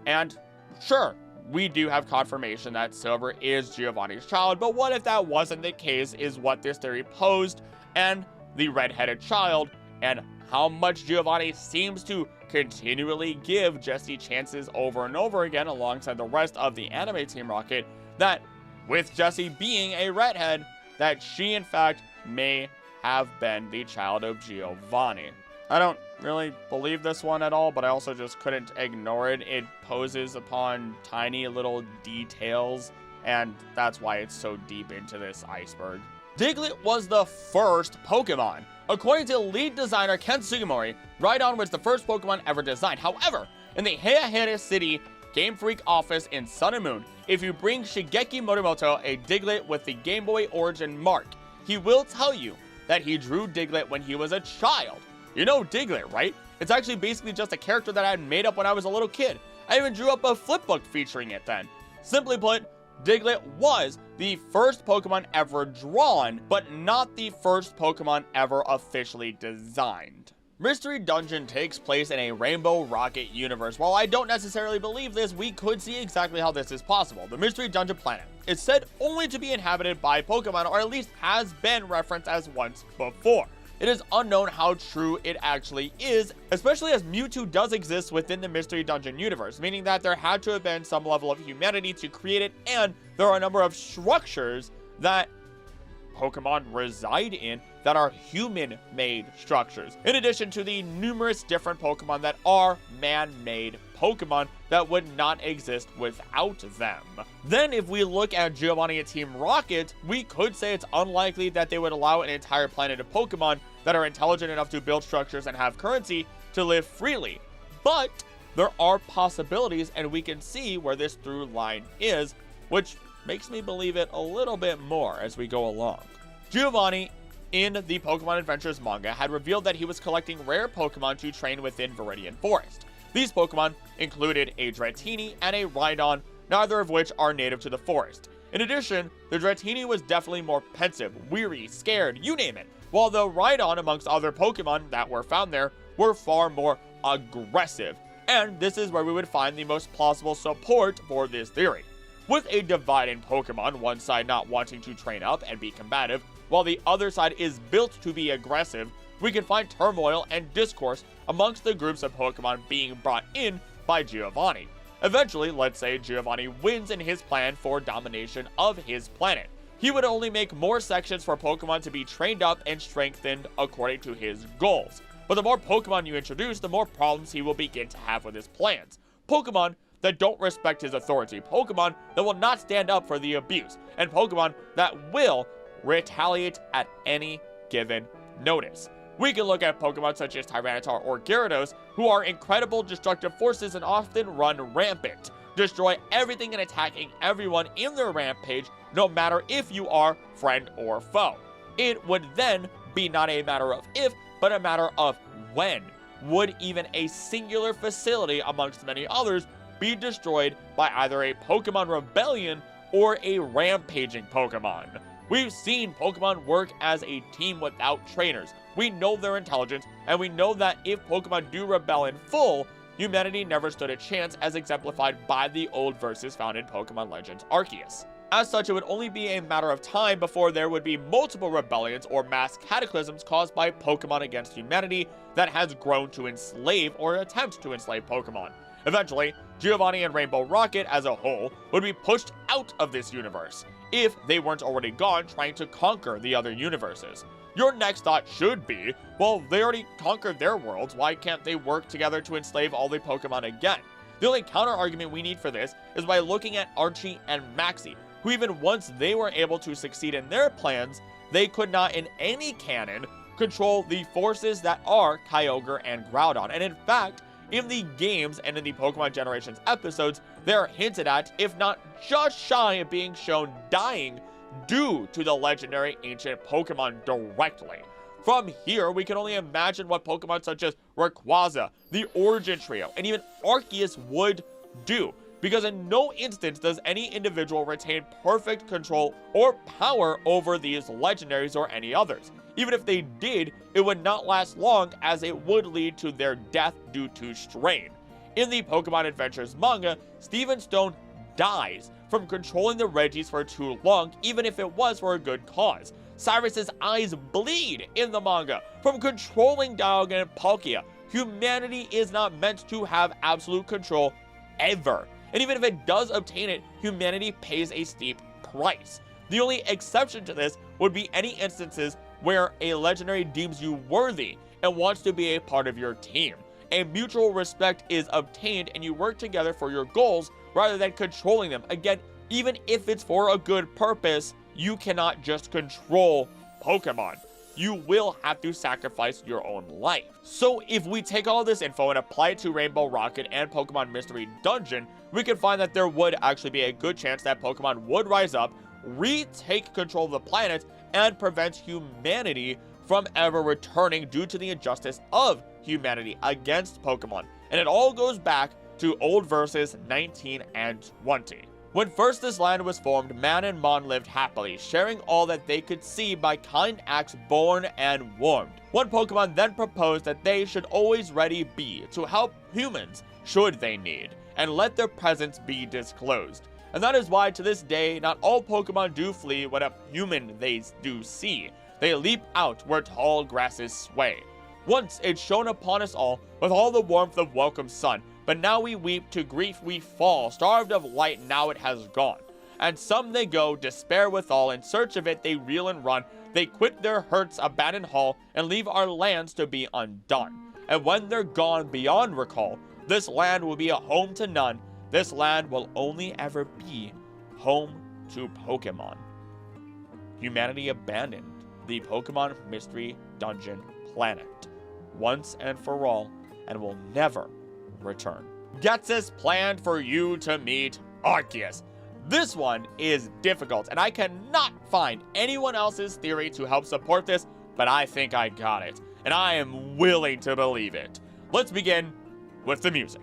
And sure, we do have confirmation that Silver is Giovanni's child, but what if that wasn't the case is what this theory posed, and the red-headed child, and how much Giovanni seems to continually give Jessie chances over and over again alongside the rest of the anime Team Rocket that, with Jessie being a redhead, that she in fact may have been the child of Giovanni. I don't really believe this one at all, but I also just couldn't ignore it. It poses upon tiny little details, and that's why it's so deep into this iceberg. Diglett was the first Pokemon. According to lead designer Ken Sugimori, Rhydon was the first Pokemon ever designed. However, in the Heihachi City Game Freak office in Sun and Moon, if you bring Shigeki Morimoto a Diglett with the Game Boy Origin mark, he will tell you that he drew Diglett when he was a child. You know Diglett, right? It's actually basically just a character that I had made up when I was a little kid. I even drew up a flipbook featuring it then. Simply put, Diglett was the first Pokemon ever drawn, but not the first Pokemon ever officially designed. Mystery Dungeon takes place in a Rainbow Rocket universe. While I don't necessarily believe this, we could see exactly how this is possible. The Mystery Dungeon planet is said only to be inhabited by Pokemon, or at least has been referenced as once before. It is unknown how true it actually is, especially as Mewtwo does exist within the Mystery Dungeon universe, meaning that there had to have been some level of humanity to create it, and there are a number of structures that Pokemon reside in that are human-made structures, in addition to the numerous different Pokemon that are man-made Pokemon that would not exist without them. Then if we look at Giovanni and Team Rocket, we could say it's unlikely that they would allow an entire planet of Pokemon that are intelligent enough to build structures and have currency to live freely. But there are possibilities, and we can see where this through line is, which makes me believe it a little bit more as we go along. Giovanni, in the Pokemon Adventures manga, had revealed that he was collecting rare Pokemon to train within Viridian Forest. These Pokemon included a Dratini and a Rhydon, neither of which are native to the forest. In addition, the Dratini was definitely more pensive, weary, scared, you name it, while the Rhydon, amongst other Pokemon that were found there, were far more aggressive. And this is where we would find the most plausible support for this theory. With a divided Pokemon, one side not wanting to train up and be combative, while the other side is built to be aggressive, we can find turmoil and discourse amongst the groups of Pokemon being brought in by Giovanni. Eventually, let's say Giovanni wins in his plan for domination of his planet. He would only make more sections for Pokemon to be trained up and strengthened according to his goals. But the more Pokemon you introduce, the more problems he will begin to have with his plans. Pokemon that don't respect his authority, Pokemon that will not stand up for the abuse, and Pokemon that will retaliate at any given notice. We can look at Pokemon such as Tyranitar or Gyarados, who are incredible destructive forces and often run rampant, destroy everything and attacking everyone in their rampage, no matter if you are friend or foe. It would then be not a matter of if, but a matter of when would even a singular facility amongst many others be destroyed by either a Pokemon rebellion or a rampaging Pokemon. We've seen Pokemon work as a team without trainers. We know their intelligence, and we know that if Pokemon do rebel in full, humanity never stood a chance, as exemplified by the old verses found in Pokemon Legends Arceus. As such, it would only be a matter of time before there would be multiple rebellions or mass cataclysms caused by Pokemon against humanity that has grown to enslave or attempt to enslave Pokemon. Eventually, Giovanni and Rainbow Rocket as a whole would be pushed out of this universe, if they weren't already gone trying to conquer the other universes. Your next thought should be, well, they already conquered their worlds, why can't they work together to enslave all the Pokemon again? The only counter argument we need for this is by looking at Archie and Maxie, who even once they were able to succeed in their plans, they could not in any canon control the forces that are Kyogre and Groudon. And in fact, in the games and in the Pokemon Generations episodes, they are hinted at, if not just shy of being shown dying due to the legendary ancient Pokemon directly. From here, we can only imagine what Pokemon such as Rayquaza, the Origin Trio, and even Arceus would do, because in no instance does any individual retain perfect control or power over these legendaries or any others. Even if they did, it would not last long, as it would lead to their death due to strain. In the Pokemon Adventures manga, Steven Stone dies from controlling the Regis for too long, even if it was for a good cause. Cyrus's eyes bleed in the manga from controlling Dialga and Palkia humanity is not meant to have absolute control ever. And even if it does obtain it, humanity pays a steep price. The only exception to this would be any instances where a legendary deems you worthy and wants to be a part of your team. A mutual respect is obtained and you work together for your goals rather than controlling them. Again, even if it's for a good purpose, you cannot just control Pokemon. You will have to sacrifice your own life. So if we take all this info and apply it to Rainbow Rocket and Pokemon Mystery Dungeon, we can find that there would actually be a good chance that Pokemon would rise up, retake control of the planet, and prevent humanity from ever returning due to the injustice of humanity against Pokemon. And it all goes back to Old Versus 19 and 20. When first this land was formed, man and mon lived happily, sharing all that they could see by kind acts born and warmed. One Pokemon then proposed that they should always ready be to help humans should they need, and let their presence be disclosed. And that is why to this day, not all Pokemon do flee when a human they do see. They leap out where tall grasses sway. Once it shone upon us all with all the warmth of welcome sun, but now we weep, to grief we fall, starved of light now it has gone. And some they go, despair withal, in search of it they reel and run, they quit their hurts, abandon hall, and leave our lands to be undone. And when they're gone beyond recall, this land will be a home to none, this land will only ever be home to Pokemon. Humanity abandoned the Pokemon Mystery Dungeon planet once and for all, and will never return. Ghetsis planned for you to meet Arceus. This one is difficult, and I cannot find anyone else's theory to help support this, but I think I got it, and I am willing to believe it. Let's begin with the music.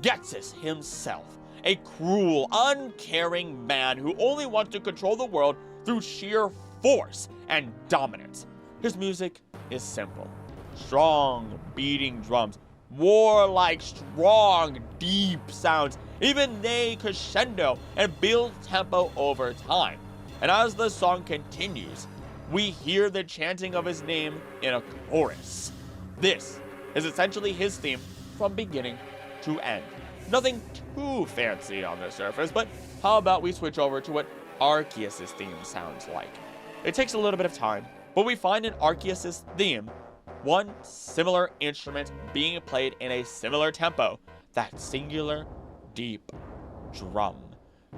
Ghetsis himself, a cruel, uncaring man who only wants to control the world through sheer force and dominance. His music is simple. Strong, beating drums, warlike, strong, deep sounds, even they crescendo and build tempo over time. And as the song continues, we hear the chanting of his name in a chorus. This is essentially his theme from beginning to end. Nothing too fancy on the surface, but how about we switch over to what Arceus' theme sounds like? It takes a little bit of time, but we find in Arceus' theme one similar instrument being played in a similar tempo, that singular, deep drum.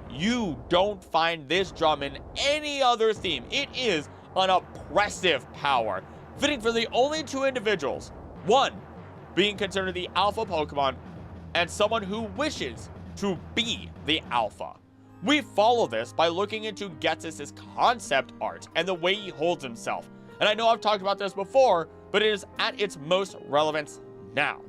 You don't find this drum in any other theme. It is an oppressive power, fitting for the only two individuals, one being considered the alpha Pokemon, and someone who wishes to be the alpha. We follow this by looking into Ghetsis' concept art and the way he holds himself. And I know I've talked about this before, but it is at its most relevance now.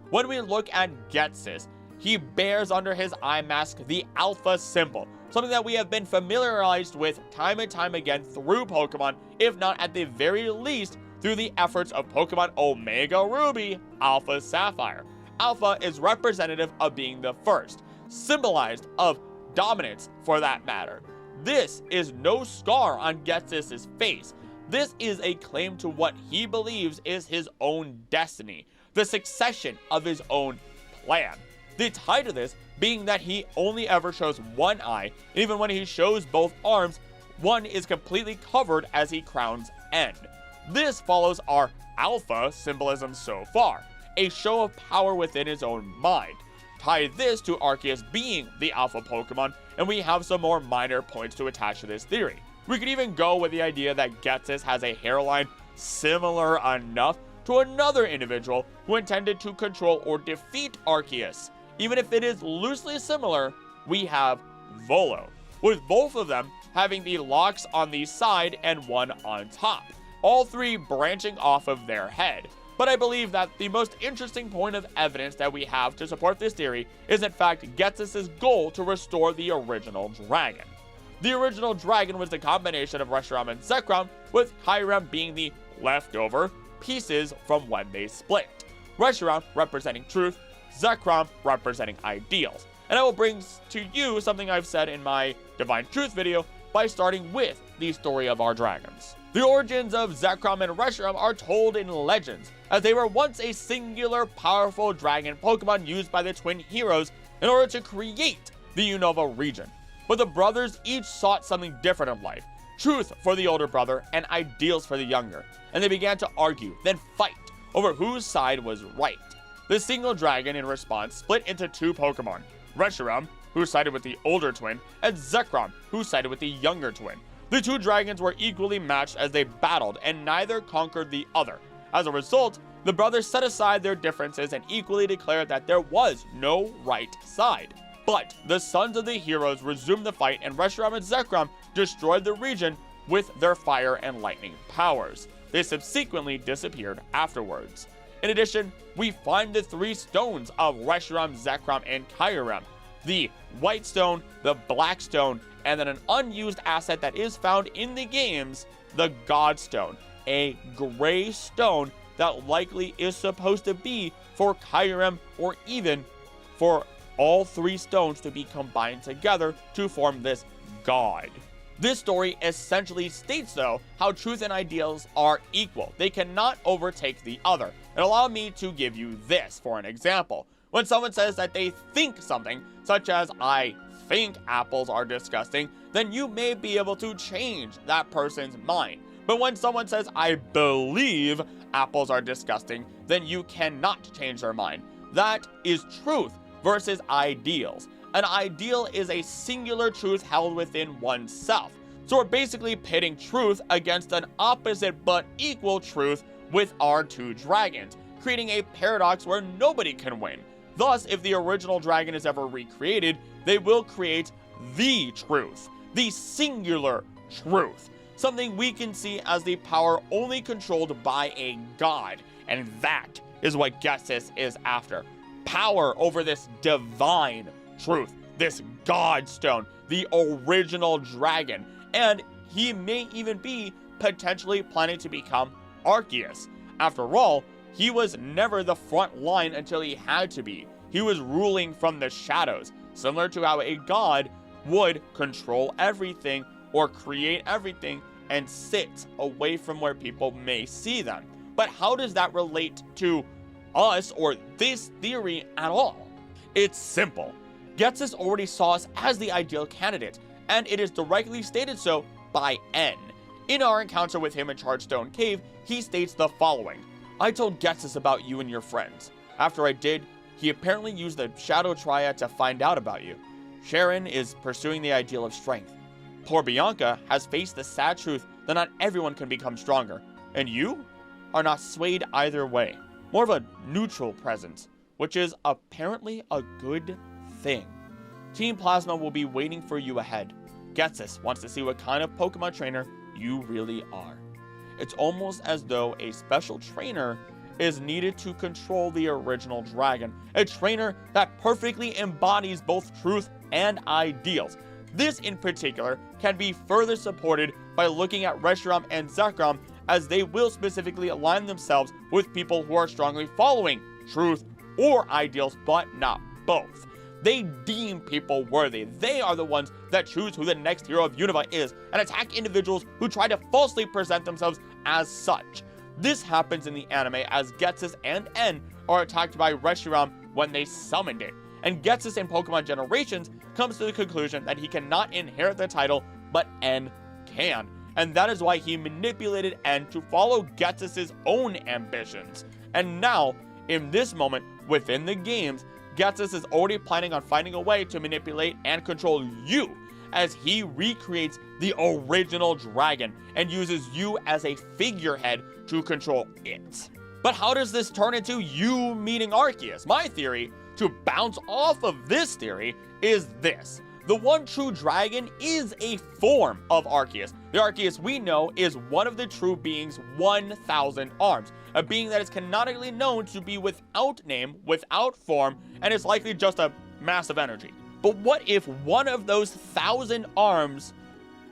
When we look at Ghetsis, he bears under his eye mask the alpha symbol, something that we have been familiarized with time and time again through Pokemon, if not at the very least through the efforts of Pokemon Omega Ruby, Alpha Sapphire. Alpha is representative of being the first, symbolized of dominance for that matter. This is no scar on Ghetsis' face. This is a claim to what he believes is his own destiny, the succession of his own plan. The tie to this being that he only ever shows one eye, and even when he shows both arms, one is completely covered as he crowns end. This follows our alpha symbolism so far, a show of power within his own mind. Tie this to Arceus being the alpha Pokemon, and we have some more minor points to attach to this theory. We could even go with the idea that Ghetsis has a hairline similar enough to another individual who intended to control or defeat Arceus. Even if it is loosely similar, we have Volo, with both of them having the locks on the side and one on top, all three branching off of their head. But I believe that the most interesting point of evidence that we have to support this theory is in fact Ghetsis' goal to restore the original dragon. The original dragon was the combination of Reshiram and Zekrom, with Kyurem being the leftover pieces from when they split. Reshiram representing truth, Zekrom representing ideals. And I will bring to you something I've said in my Divine Truth video by starting with the story of our dragons. The origins of Zekrom and Reshiram are told in legends, as they were once a singular powerful dragon Pokemon used by the twin heroes in order to create the Unova region. But the brothers each sought something different in life, truth for the older brother and ideals for the younger, and they began to argue, then fight, over whose side was right. The single dragon, in response, split into two Pokemon, Reshiram, who sided with the older twin, and Zekrom, who sided with the younger twin. The two dragons were equally matched as they battled, and neither conquered the other. As a result, the brothers set aside their differences and equally declared that there was no right side. But the sons of the heroes resumed the fight, and Reshiram and Zekrom destroyed the region with their fire and lightning powers. They subsequently disappeared afterwards. In addition, we find the three stones of Reshiram, Zekrom, and Kyurem. The white stone, the black stone, and then an unused asset that is found in the games, the God Stone, a gray stone that likely is supposed to be for Kyurem, or even for all three stones to be combined together to form this god. This story essentially states, though, how truth and ideals are equal. They cannot overtake the other. And allow me to give you this for an example. When someone says that they think something, such as I think apples are disgusting, then you may be able to change that person's mind. But when someone says I believe apples are disgusting, then you cannot change their mind. That is truth versus ideals. An ideal is a singular truth held within oneself. So we're basically pitting truth against an opposite but equal truth with our two dragons, creating a paradox where nobody can win. Thus, if the original dragon is ever recreated, they will create the truth, the singular truth, something we can see as the power only controlled by a god. And that is what Ghetsis is after. Power over this divine truth, this God Stone, the original dragon. And he may even be potentially planning to become Arceus. After all, he was never the front line until he had to be. He was ruling from the shadows, similar to how a god would control everything or create everything and sit away from where people may see them. But how does that relate to us or this theory at all? It's simple. Ghetsis already saw us as the ideal candidate, and it is directly stated so by N. In our encounter with him in Chargestone Cave, he states the following: I told Ghetsis about you and your friends. After I did, he apparently used the Shadow Triad to find out about you. Sharon is pursuing the ideal of strength. Poor Bianca has faced the sad truth that not everyone can become stronger, and you are not swayed either way. More of a neutral presence, which is apparently a good thing. Team Plasma will be waiting for you ahead. Ghetsis wants to see what kind of Pokemon trainer you really are. It's almost as though a special trainer is needed to control the original dragon, a trainer that perfectly embodies both truth and ideals. This in particular can be further supported by looking at Reshiram and Zekrom, as they will specifically align themselves with people who are strongly following truth or ideals, but not both. They deem people worthy. They are the ones that choose who the next hero of Unova is and attack individuals who try to falsely present themselves as such. This happens in the anime as Ghetsis and N are attacked by Reshiram when they summoned it. And Ghetsis in Pokemon Generations comes to the conclusion that he cannot inherit the title, but N can. And that is why he manipulated N to follow Ghetsis' own ambitions. And now, in this moment, within the games, Ghetsis is already planning on finding a way to manipulate and control you, as he recreates the original dragon and uses you as a figurehead to control it. But how does this turn into you meeting Arceus? My theory, to bounce off of this theory, is this. The one true dragon is a form of Arceus. The Arceus we know is one of the true being's 1,000 arms, a being that is canonically known to be without name, without form, and is likely just a mass of energy. But what if one of those 1,000 arms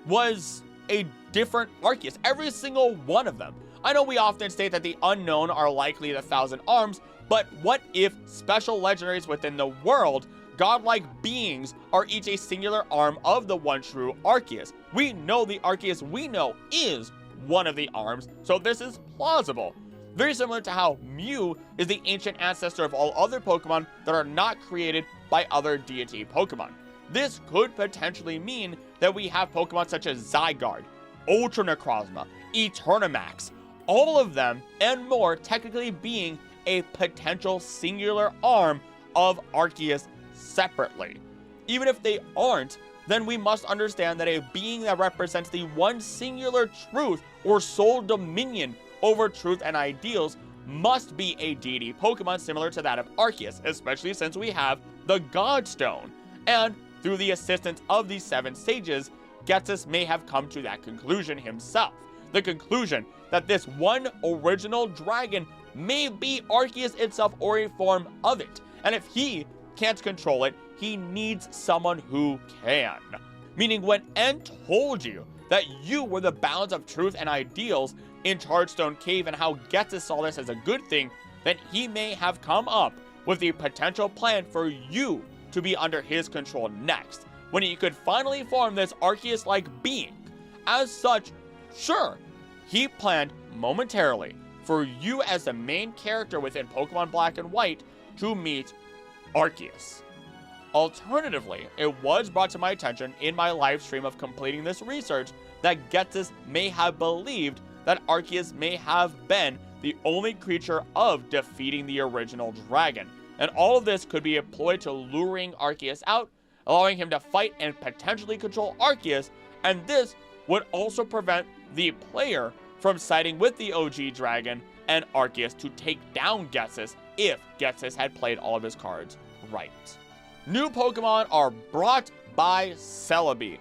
was a different Arceus? Every single one of them. I know we often state that the unknown are likely the 1,000 arms, but what if special legendaries within the world, godlike beings, are each a singular arm of the one true Arceus? We know the Arceus we know is one of the arms, so this is plausible. Very similar to how Mew is the ancient ancestor of all other Pokemon that are not created by other deity Pokemon. This could potentially mean that we have Pokemon such as Zygarde, Ultra Necrozma, Eternamax, all of them and more technically being a potential singular arm of Arceus separately. Even if they aren't, then we must understand that a being that represents the one singular truth or sole dominion over truth and ideals must be a deity Pokemon similar to that of Arceus, especially since we have the Godstone. And through the assistance of these 7 sages, Ghetsis may have come to that conclusion himself. The conclusion that this one original dragon may be Arceus itself or a form of it. And if he can't control it, he needs someone who can. Meaning when N told you that you were the balance of truth and ideals in Chargestone Cave and how Ghetsis saw this as a good thing, then he may have come up with the potential plan for you to be under his control next, when he could finally form this Arceus-like being. As such, sure, he planned momentarily for you as the main character within Pokemon Black and White to meet Arceus. Alternatively, it was brought to my attention in my live stream of completing this research that Ghetsis may have believed that Arceus may have been the only creature of defeating the original dragon. And all of this could be employed to luring Arceus out, allowing him to fight and potentially control Arceus, and this would also prevent the player from siding with the OG dragon and Arceus to take down Ghetsis if Ghetsis had played all of his cards right. New Pokemon are brought by Celebi.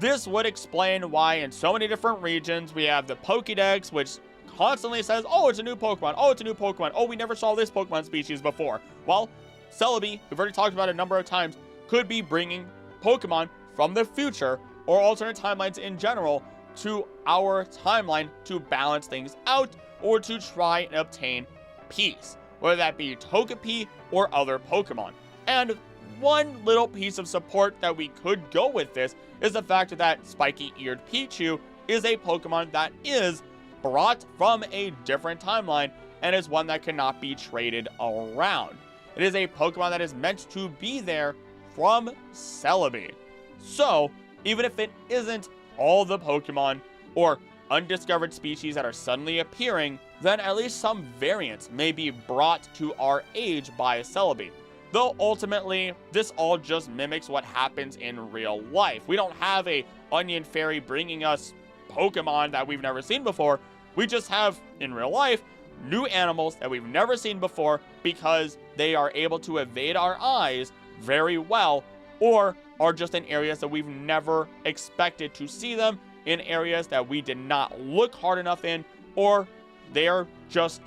This would explain why in so many different regions we have the Pokédex, which constantly says, oh, it's a new Pokemon, oh, it's a new Pokemon, oh, we never saw this Pokemon species before. Well, Celebi, we've already talked about it a number of times, could be bringing Pokemon from the future or alternate timelines in general to our timeline to balance things out or to try and obtain peace, whether that be Togepi or other Pokemon. And one little piece of support that we could go with this is the fact that Spiky-Eared Pichu is a Pokemon that is brought from a different timeline and is one that cannot be traded around. It is a Pokemon that is meant to be there from Celebi. So, even if it isn't all the Pokemon or undiscovered species that are suddenly appearing, then at least some variants may be brought to our age by Celebi. Though ultimately, this all just mimics what happens in real life. We don't have a onion fairy bringing us Pokemon that we've never seen before. We just have, in real life, new animals that we've never seen before because they are able to evade our eyes very well, or are just in areas that we've never expected to see them, in areas that we did not look hard enough in, or they're just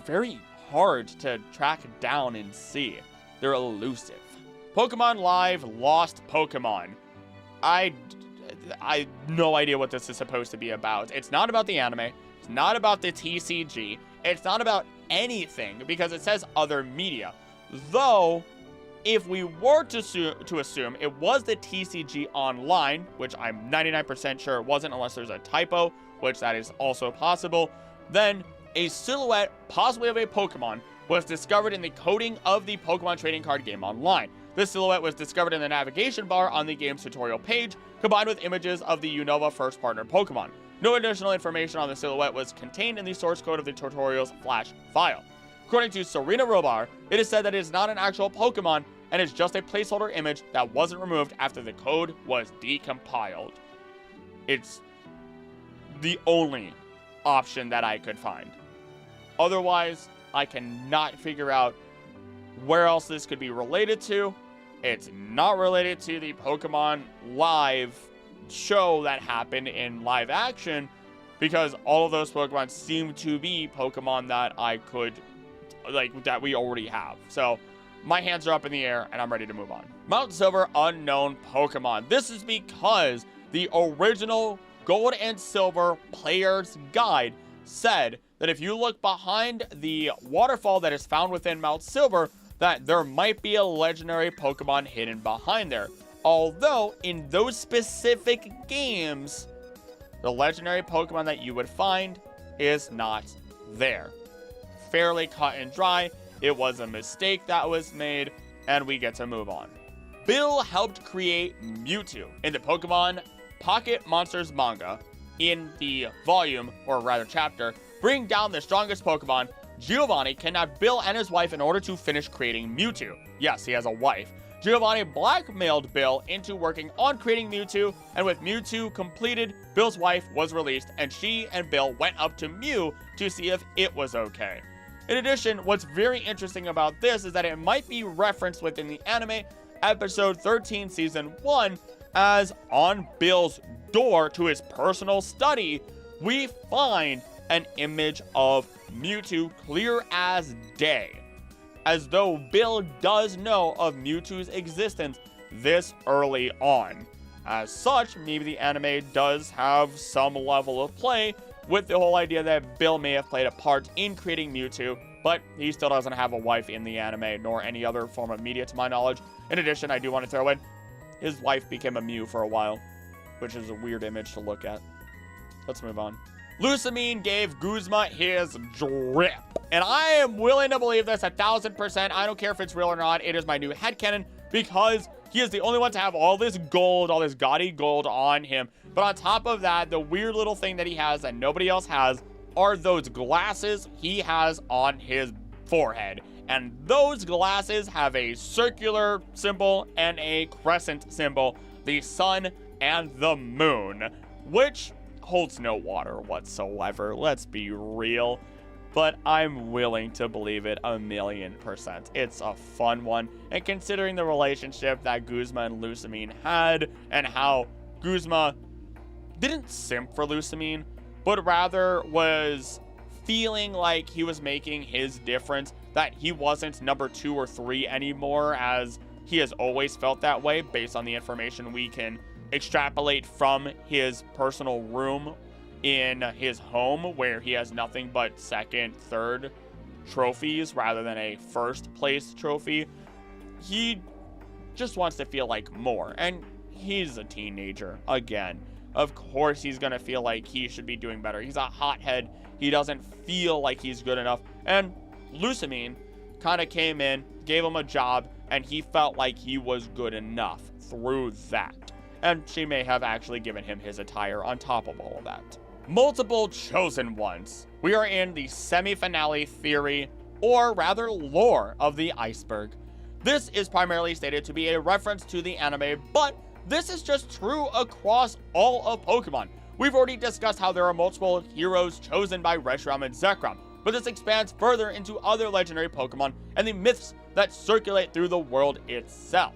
very hard to track down and see. They're elusive. Pokemon Live Lost Pokemon. I have no idea what this is supposed to be about. It's not about the anime. It's not about the TCG. It's not about anything because it says other media. Though, if we were to assume it was the TCG Online, which I'm 99% sure it wasn't unless there's a typo, which that is also possible, then a silhouette, possibly of a Pokemon, was discovered in the coding of the Pokemon trading card game Online. This silhouette was discovered in the navigation bar on the game's tutorial page, combined with images of the Unova first partner Pokemon. No additional information on the silhouette was contained in the source code of the tutorial's Flash file. According to Serena Robar, it is said that it is not an actual Pokemon and is just a placeholder image that wasn't removed after the code was decompiled. It's the only option that I could find. Otherwise, I cannot figure out where else this could be related to. It's not related to the Pokemon Live show that happened in live action, because all of those Pokemon seem to be Pokemon that I could, that we already have. So, my hands are up in the air, and I'm ready to move on. Mt.Silver Unknown Pokemon. This is because the original Gold and Silver Player's Guide said that if you look behind the waterfall that is found within Mt.Silver, that there might be a legendary Pokemon hidden behind there. Although, in those specific games, the legendary Pokemon that you would find is not there. Fairly cut and dry. It was a mistake that was made, and we get to move on. Bill helped create Mewtwo in the Pokemon Pocket Monsters manga. In the volume, or rather chapter, bring down the strongest Pokemon, Giovanni kidnapped Bill and his wife in order to finish creating Mewtwo. Yes, he has a wife. Giovanni blackmailed Bill into working on creating Mewtwo, and with Mewtwo completed, Bill's wife was released, and she and Bill went up to Mew to see if it was okay. In addition, what's very interesting about this is that it might be referenced within the anime episode 13 season 1, as on Bill's door to his personal study, we find an image of Mewtwo clear as day, as though Bill does know of Mewtwo's existence this early on. As such, maybe the anime does have some level of play with the whole idea that Bill may have played a part in creating Mewtwo, but he still doesn't have a wife in the anime, nor any other form of media to my knowledge. In addition, I do want to throw in, his wife became a Mew for a while, which is a weird image to look at. Let's move on. Lusamine gave Guzma his drip. And I am willing to believe this 1,000%. I don't care if it's real or not. It is my new headcanon because he is the only one to have all this gold, all this gaudy gold on him. But on top of that, the weird little thing that he has that nobody else has are those glasses he has on his forehead. And those glasses have a circular symbol and a crescent symbol, the sun and the moon, which holds no water whatsoever, let's be real. But I'm willing to believe it 1,000,000%. It's a fun one, and considering the relationship that Guzma and Lusamine had, and how Guzma didn't simp for Lusamine, but rather was feeling like he was making his difference, that he wasn't number 2 or 3 anymore, as he has always felt that way based on the information we can extrapolate from his personal room in his home, where he has nothing but second, third trophies rather than a first place trophy. He just wants to feel like more, and he's a teenager again. Of course he's gonna feel like he should be doing better. He's a hothead. He doesn't feel like he's good enough, and Lusamine kind of came in, gave him a job, and he felt like he was good enough through that. And she may have actually given him his attire on top of all of that. Multiple chosen ones. We are in the semi-finale theory, or rather lore, of the Iceberg. This is primarily stated to be a reference to the anime, but this is just true across all of Pokemon. We've already discussed how there are multiple heroes chosen by Reshiram and Zekrom, but this expands further into other legendary Pokemon and the myths that circulate through the world itself.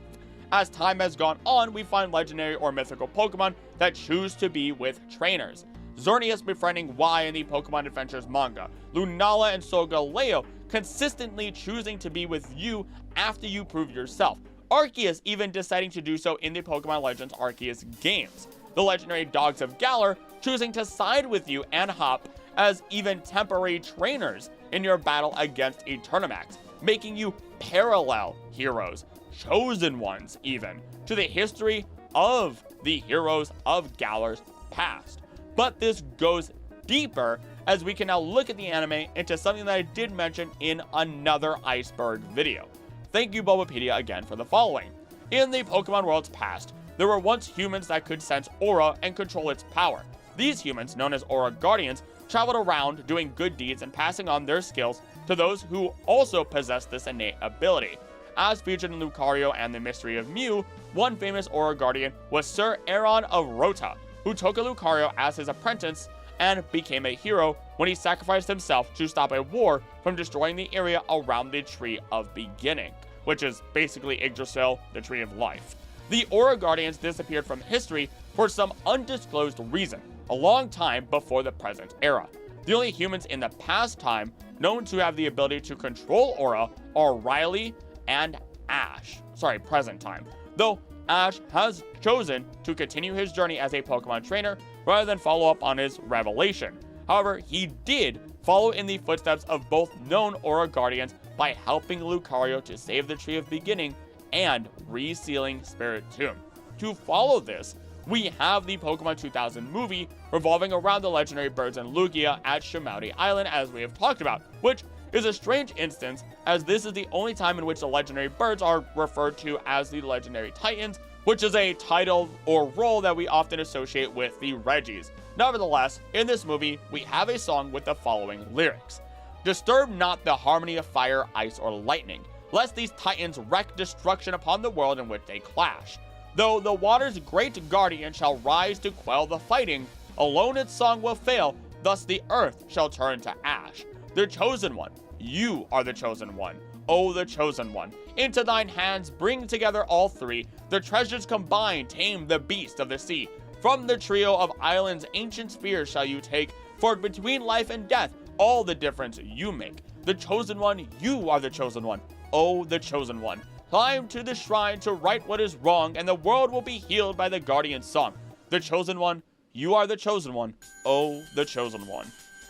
As time has gone on, we find legendary or mythical Pokemon that choose to be with trainers. Xerneas befriending Y in the Pokemon Adventures manga, Lunala and Solgaleo consistently choosing to be with you after you prove yourself, Arceus even deciding to do so in the Pokemon Legends Arceus games, the legendary Dogs of Galar choosing to side with you and Hop as even temporary trainers in your battle against a Dynamax, making you parallel heroes, chosen ones even, to the history of the heroes of Galar's past. But this goes deeper, as we can now look at the anime into something that I did mention in another Iceberg video. Thank you, Bulbapedia, again for the following. In the Pokemon world's past, there were once humans that could sense aura and control its power. These humans, known as Aura Guardians, traveled around doing good deeds and passing on their skills to those who also possessed this innate ability. As featured in Lucario and the Mystery of Mew, one famous Aura Guardian was Sir Aaron of Rota, who took a Lucario as his apprentice and became a hero when he sacrificed himself to stop a war from destroying the area around the Tree of Beginning, which is basically Yggdrasil, the Tree of Life. The Aura Guardians disappeared from history for some undisclosed reason, a long time before the present era. The only humans in the past time known to have the ability to control aura are Riley and Ash. Present time. Though Ash has chosen to continue his journey as a Pokemon trainer rather than follow up on his revelation. However, he did follow in the footsteps of both known Aura Guardians by helping Lucario to save the Tree of Beginning and resealing Spirit Tomb. To follow this, we have the Pokemon 2000 movie revolving around the legendary birds and Lugia at Shamouti Island, as we have talked about, which is a strange instance, as this is the only time in which the legendary birds are referred to as the legendary titans, which is a title or role that we often associate with the Regis. Nevertheless, in this movie, we have a song with the following lyrics. Disturb not the harmony of fire, ice, or lightning, lest these titans wreak destruction upon the world in which they clash. Though the water's great guardian shall rise to quell the fighting, alone its song will fail, thus the earth shall turn to ash. The chosen one, you are the chosen one, O the chosen one. Into thine hands bring together all three, the treasures combined tame the beast of the sea. From the trio of islands ancient spears shall you take, for between life and death all the difference you make. The chosen one, you are the chosen one, O the chosen one. Climb to the shrine to right what is wrong, and the world will be healed by the guardian's song. The chosen one, you are the chosen one, O the chosen one.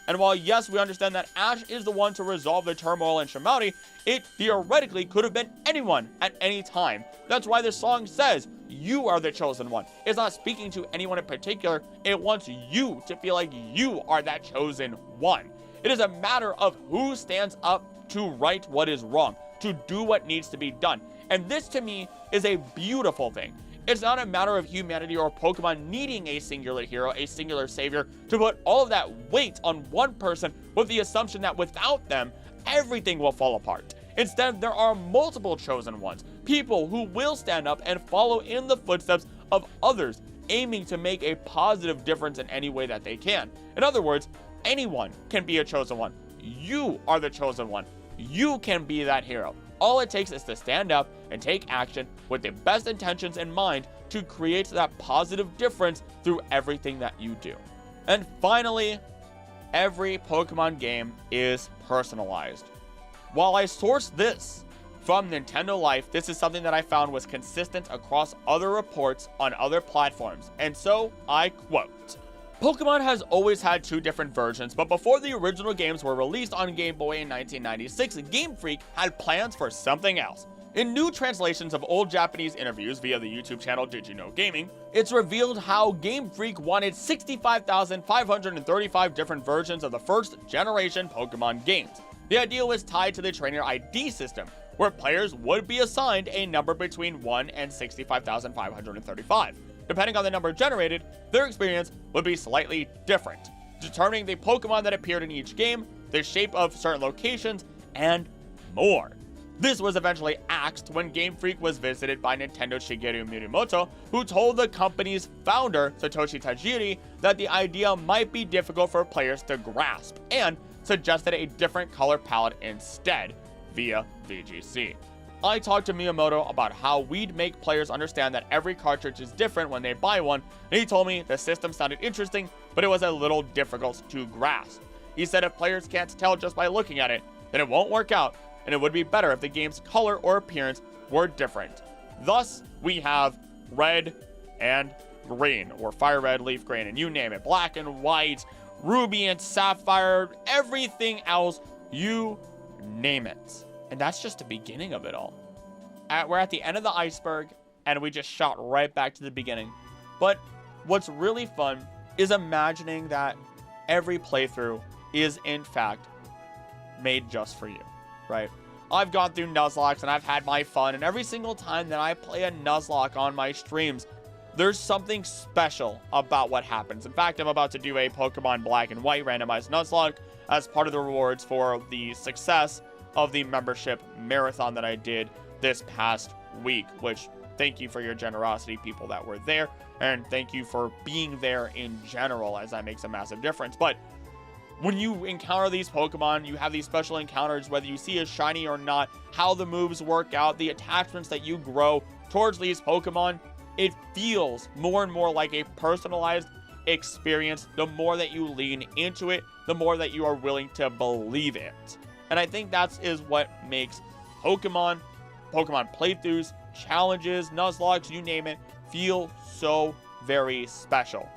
And while yes, we understand that Ash is the one to resolve the turmoil in Shamouti, it theoretically could have been anyone at any time. That's why this song says, you are the chosen one. It's not speaking to anyone in particular, it wants you to feel like you are that chosen one. It is a matter of who stands up to right what is wrong, to do what needs to be done. And this to me is a beautiful thing. It's not a matter of humanity or Pokemon needing a singular hero, a singular savior, to put all of that weight on one person with the assumption that without them, everything will fall apart. Instead, there are multiple chosen ones, people who will stand up and follow in the footsteps of others, aiming to make a positive difference in any way that they can. In other words, anyone can be a chosen one. You are the chosen one. You can be that hero. All it takes is to stand up and take action with the best intentions in mind to create that positive difference through everything that you do. And finally, every Pokemon game is personalized. While I sourced this from Nintendo Life, this is something that I found was consistent across other reports on other platforms. And so I quote, Pokemon has always had two different versions, but before the original games were released on Game Boy in 1996, Game Freak had plans for something else. In new translations of old Japanese interviews via the YouTube channel Did You Know Gaming, it's revealed how Game Freak wanted 65,535 different versions of the first generation Pokemon games. The idea was tied to the trainer ID system, where players would be assigned a number between 1 and 65,535. Depending on the number generated, their experience would be slightly different, determining the Pokemon that appeared in each game, the shape of certain locations, and more. This was eventually axed when Game Freak was visited by Nintendo Shigeru Miyamoto, who told the company's founder, Satoshi Tajiri, that the idea might be difficult for players to grasp, and suggested a different color palette instead, via VGC. I talked to Miyamoto about how we'd make players understand that every cartridge is different when they buy one, and he told me the system sounded interesting, but it was a little difficult to grasp. He said if players can't tell just by looking at it, then it won't work out, and it would be better if the game's color or appearance were different. Thus, we have red and green, or fire red, leaf green, and you name it, black and white, ruby and sapphire, everything else, you name it. And that's just the beginning of it all. We're at the end of the iceberg, and we just shot right back to the beginning. But what's really fun is imagining that every playthrough is, in fact, made just for you, right? I've gone through Nuzlocke, and I've had my fun, and every single time that I play a Nuzlocke on my streams, there's something special about what happens. In fact, I'm about to do a Pokemon Black and White randomized Nuzlocke as part of the rewards for the success of the membership marathon that I did this past week, which thank you for your generosity, people that were there, and thank you for being there in general, as that makes a massive difference. But when you encounter these Pokemon, you have these special encounters, whether you see a shiny or not, how the moves work out, the attachments that you grow towards these Pokemon, it feels more and more like a personalized experience. The more that you lean into it, the more that you are willing to believe it. And I think that is what makes Pokemon playthroughs, challenges, Nuzlocke, you name it, feel so very special.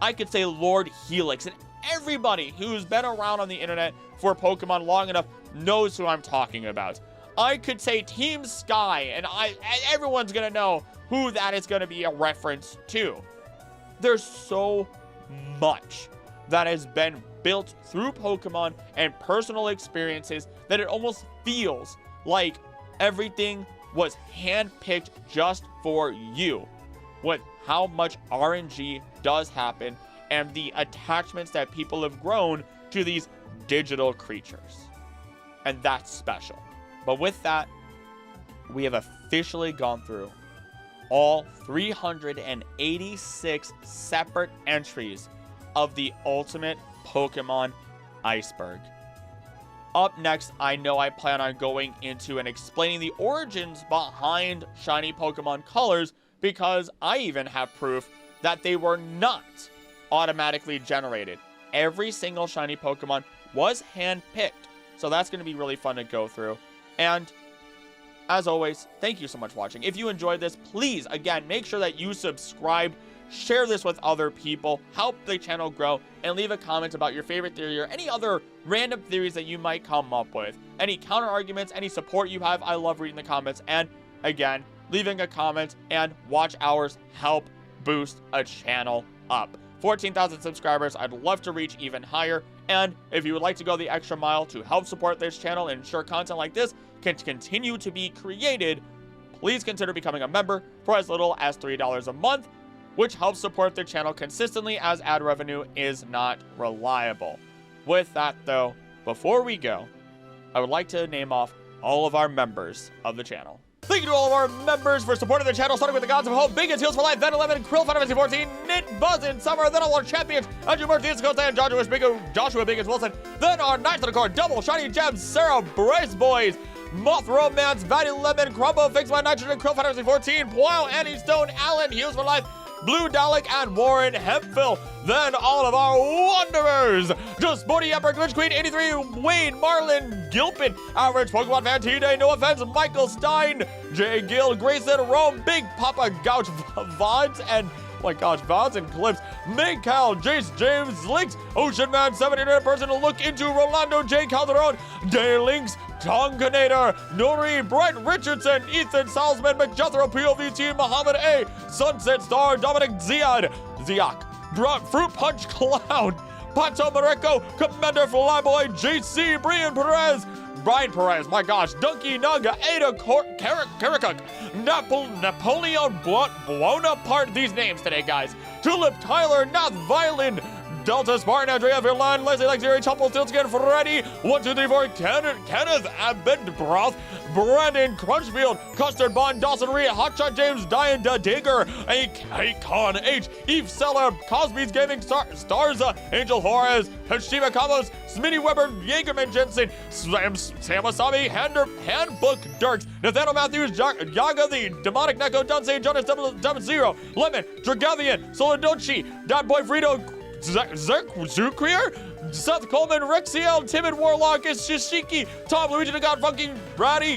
I could say Lord Helix, and everybody who's been around on the internet for Pokemon long enough knows who I'm talking about. I could say Team Sky, and everyone's gonna know who that is gonna be a reference to. There's so much that has been built through Pokemon and personal experiences that it almost feels like everything was handpicked just for you, with how much RNG does happen and the attachments that people have grown to these digital creatures. And that's special. But with that, we have officially gone through all 386 separate entries of the Ultimate Pokemon Iceberg. Up next, I know I plan on going into and explaining the origins behind shiny Pokemon colors, because I even have proof that they were not automatically generated. Every single shiny Pokemon was handpicked. So that's going to be really fun to go through. And as always, thank you so much for watching. If you enjoyed this, please, again, make sure that you subscribe, share this with other people, help the channel grow, and leave a comment about your favorite theory or any other random theories that you might come up with. Any counter arguments, any support you have, I love reading the comments. And again, leaving a comment and watch hours help boost a channel up. 14,000 subscribers, I'd love to reach even higher. And if you would like to go the extra mile to help support this channel and ensure content like this can continue to be created, please consider becoming a member for as little as $3 a month, which helps support the channel consistently as ad revenue is not reliable. With that though, before we go, I would like to name off all of our members of the channel. Thank you to all of our members for supporting the channel, starting with the Gods of Hope, Biggins, Heals for Life, Then 11, Krill, Final Fantasy 14, Knit, Buzz in Summer, then all our champions, Andrew Martinez, and Joshua Biggins Wilson, then our Knights of the Court, Double, Shiny Gems, Sarah, Bryce Boys, Moth Romance, Vanny Lemon, Crumbo, Fix My Nitrogen, Krill, Final Fantasy 14, Plow, Annie Stone, Allen, Heals for Life, Blue Dalek, and Warren Hemphill. Then all of our Wanderers, Just Bodie, Emperor, Glitch Queen, 83, Wayne, Marlin, Gilpin, Average Pokemon Fan, T-Day, No Offense, Michael Stein, Jay Gill, Grayson, Rome, Big Papa, Gouch, Vods, and oh my gosh, Vods and Clips, Maycal, Jace, James, Links, Ocean Man, 700 person to look into, Rolando, J. Calderon, Day Links, Tonguenator, Nori, Brett Richardson, Ethan Salzman, McJethro, POV Team, Muhammad A, Sunset Star, Dominic Ziad, Ziak, Fruit Punch Cloud, Pato Mareko, Commander Flyboy, JC, Brian Perez, my gosh, Donkey Naga, Ada Karakuk, Napoleon Bonaparte, these names today, guys, Tulip, Tyler, Nath Violin, Delta Spartan, Andrea Verlan, Leslie Lexeri, Chopple, Stiltskin, Freddy, 1, 2, 3, 4, Kenneth Abendbroth, Brandon Crunchfield, Custard Bond, Dawson Rhea, Hotshot James, Diane Digger, Akon H, Eve Seller, Cosby's Gaming, Starza, Angel Juarez, Hashima Kamos, Smitty Weber, Jaegerman Jensen, Sam Asami, Handbook Dirks, Nathaniel Matthews, Yaga the Demonic Neko, Dunsey, Jonas Double Zero, Lemon, Dragavian, Solodonchi, Dad Boy Frito, Zukrier, Seth Coleman, Rexiel, Timid Warlock, Shishiki, Tom, Luigi the God, Funking, Brady,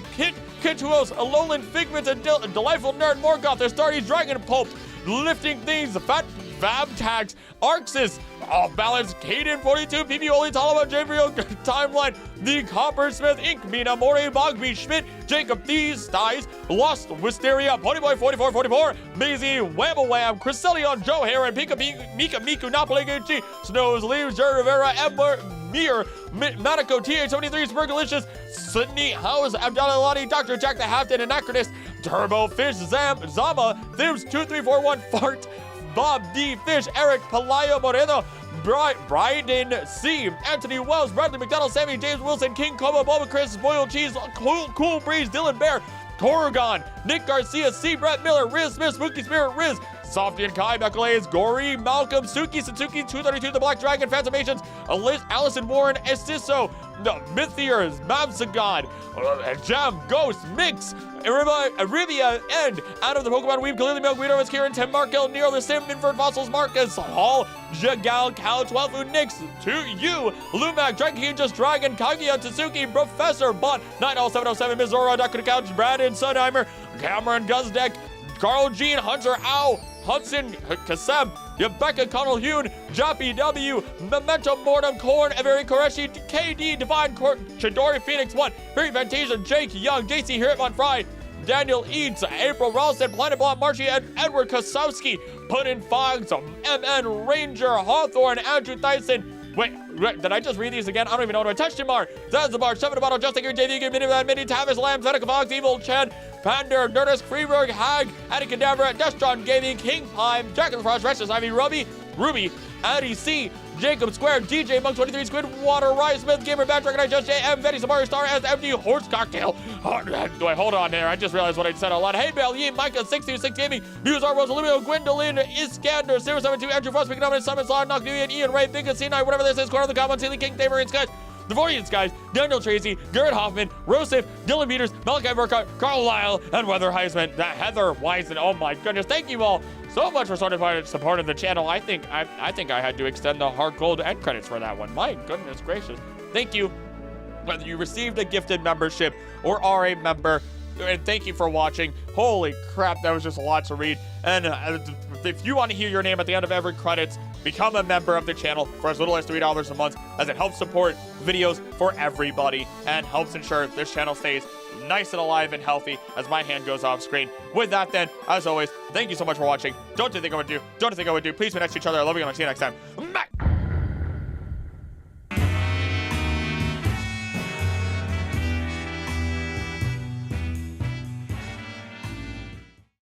Kituos, Alolan Figment, and Delightful Nerd, Morgoth, their Staryu, Dragon Pulp, Lifting Things, Fat Fab Tags, Arceus, Off Balance, Caden 42, PB Oli, Talama, Javrio, Timeline, The Coppersmith, Inc., Mina, Mori, Bogby, Schmidt, Jacob, Thieves, Styes, Lost, Wisteria, Ponyboy 4444, Maisie, Whamma Wham, Crescelion, Joe Heron, Pika, Mika, Miku, Napoli, Gucci, Snows, Leaves, Jared Rivera, Ember, Mir, Manako, TH73, Spurgalicious, Sydney House, Abdallah Lottie, Dr. Jack the Halfton, Anachronist, Turbo Fish, Zama, Thims 2341, Fart, Bob D. Fish, Eric Palayo Moreno, Bryden C., Anthony Wells, Bradley McDonald, Sammy James Wilson, King Como, Boba Chris, Boiled Cheese, Cool Breeze, Dylan Bear, Corrigan, Nick Garcia, C. Brett Miller, Riz Smith, Spooky Spirit, Riz, Softy and Kai, Knuckleaze, Gory, Malcolm, Suki, Satsuki, 232, The Black Dragon, Phantomations, Allison Warren, Estiso, Mythier, Mabsagon, Jam, Ghost, Mix, Arabia, and out of the Pokemon Weave, Khalili Milk, Guido, Kieran, Tim Markel, Nero, the Sim, Minford, Fossils, Marcus, Hall, Jagal, Cal, 12, Nix, to you, Lumac, Dragon King, Just Dragon, Kaguya, Tsuki, Professor, Bot, 90707, Mizora, Dr. Couch, Brandon, Sunheimer, Cameron, Guzdeck, Carl Jean, Hunter, Ow, Hudson, Kasem, Rebecca Connell Hune, Joppy W, Memento Mortem, Korn, Avery Koreshi, KD, Divine Court, Chidori Phoenix 1, Very Fantasia, Jake Young, JC Hitmon Fry, Daniel Eads, April Ralston, Planet Blonde, Margie, Edward Kosowski, Puddin' Fogs, MN Ranger, Hawthorne, Andrew Tyson. Wait, did I just read these again? I don't even know what I touched him are. Zanzibar, Seven Bottle, Justin, JV, Mini, Tavis, Lamb, Seneca Fox, Evil, Chen, Pander, Nerdist, Freeberg, Hag, Adicadabra, Destron Gaming, King Pime, Jack of the Frost, Restless Ivy, Ruby, Addy C, Jacob Square, DJ Monk 23, Squid Water, Rise Smith, Gamer, Bad Dragon, Just JM, Vetty, Samari, Star, S, MD, Horse Cocktail. Wait, hold on there. I just realized what I said a lot. Hey, Bell, Yee, Micah, 626 Gaming, Muse, R, Rose, Olivia, Gwendolyn, Iskander, 072, Andrew Frost, Speaking Dominant, Summon, Slaw, Knock, Nuyan, Ian, Ray, Big, C9, whatever this is, Corner of the Commons, Sealy, King, Tamer, and Skies. The Vorian Skies, Daniel Tracy, Garrett Hoffman, Rosif, Dylan Peters, Malachi Burkhardt, Carl Lyle, and Weather Heisman, Heather Wiseman. Oh my goodness, thank you all so much for supporting the channel. I think I had to extend the hard gold end credits for that one. My goodness gracious. Thank you. Whether you received a gifted membership or are a member, and thank you for watching. Holy crap, that was just a lot to read. And if you want to hear your name at the end of every credits, become a member of the channel for as little as $3 a month, as it helps support videos for everybody and helps ensure this channel stays nice and alive and healthy as my hand goes off screen. With that then, as always, thank you so much for watching. Don't you think I would do? Don't you think I would do? Please be nice to each other. I love you and I'll see you next time.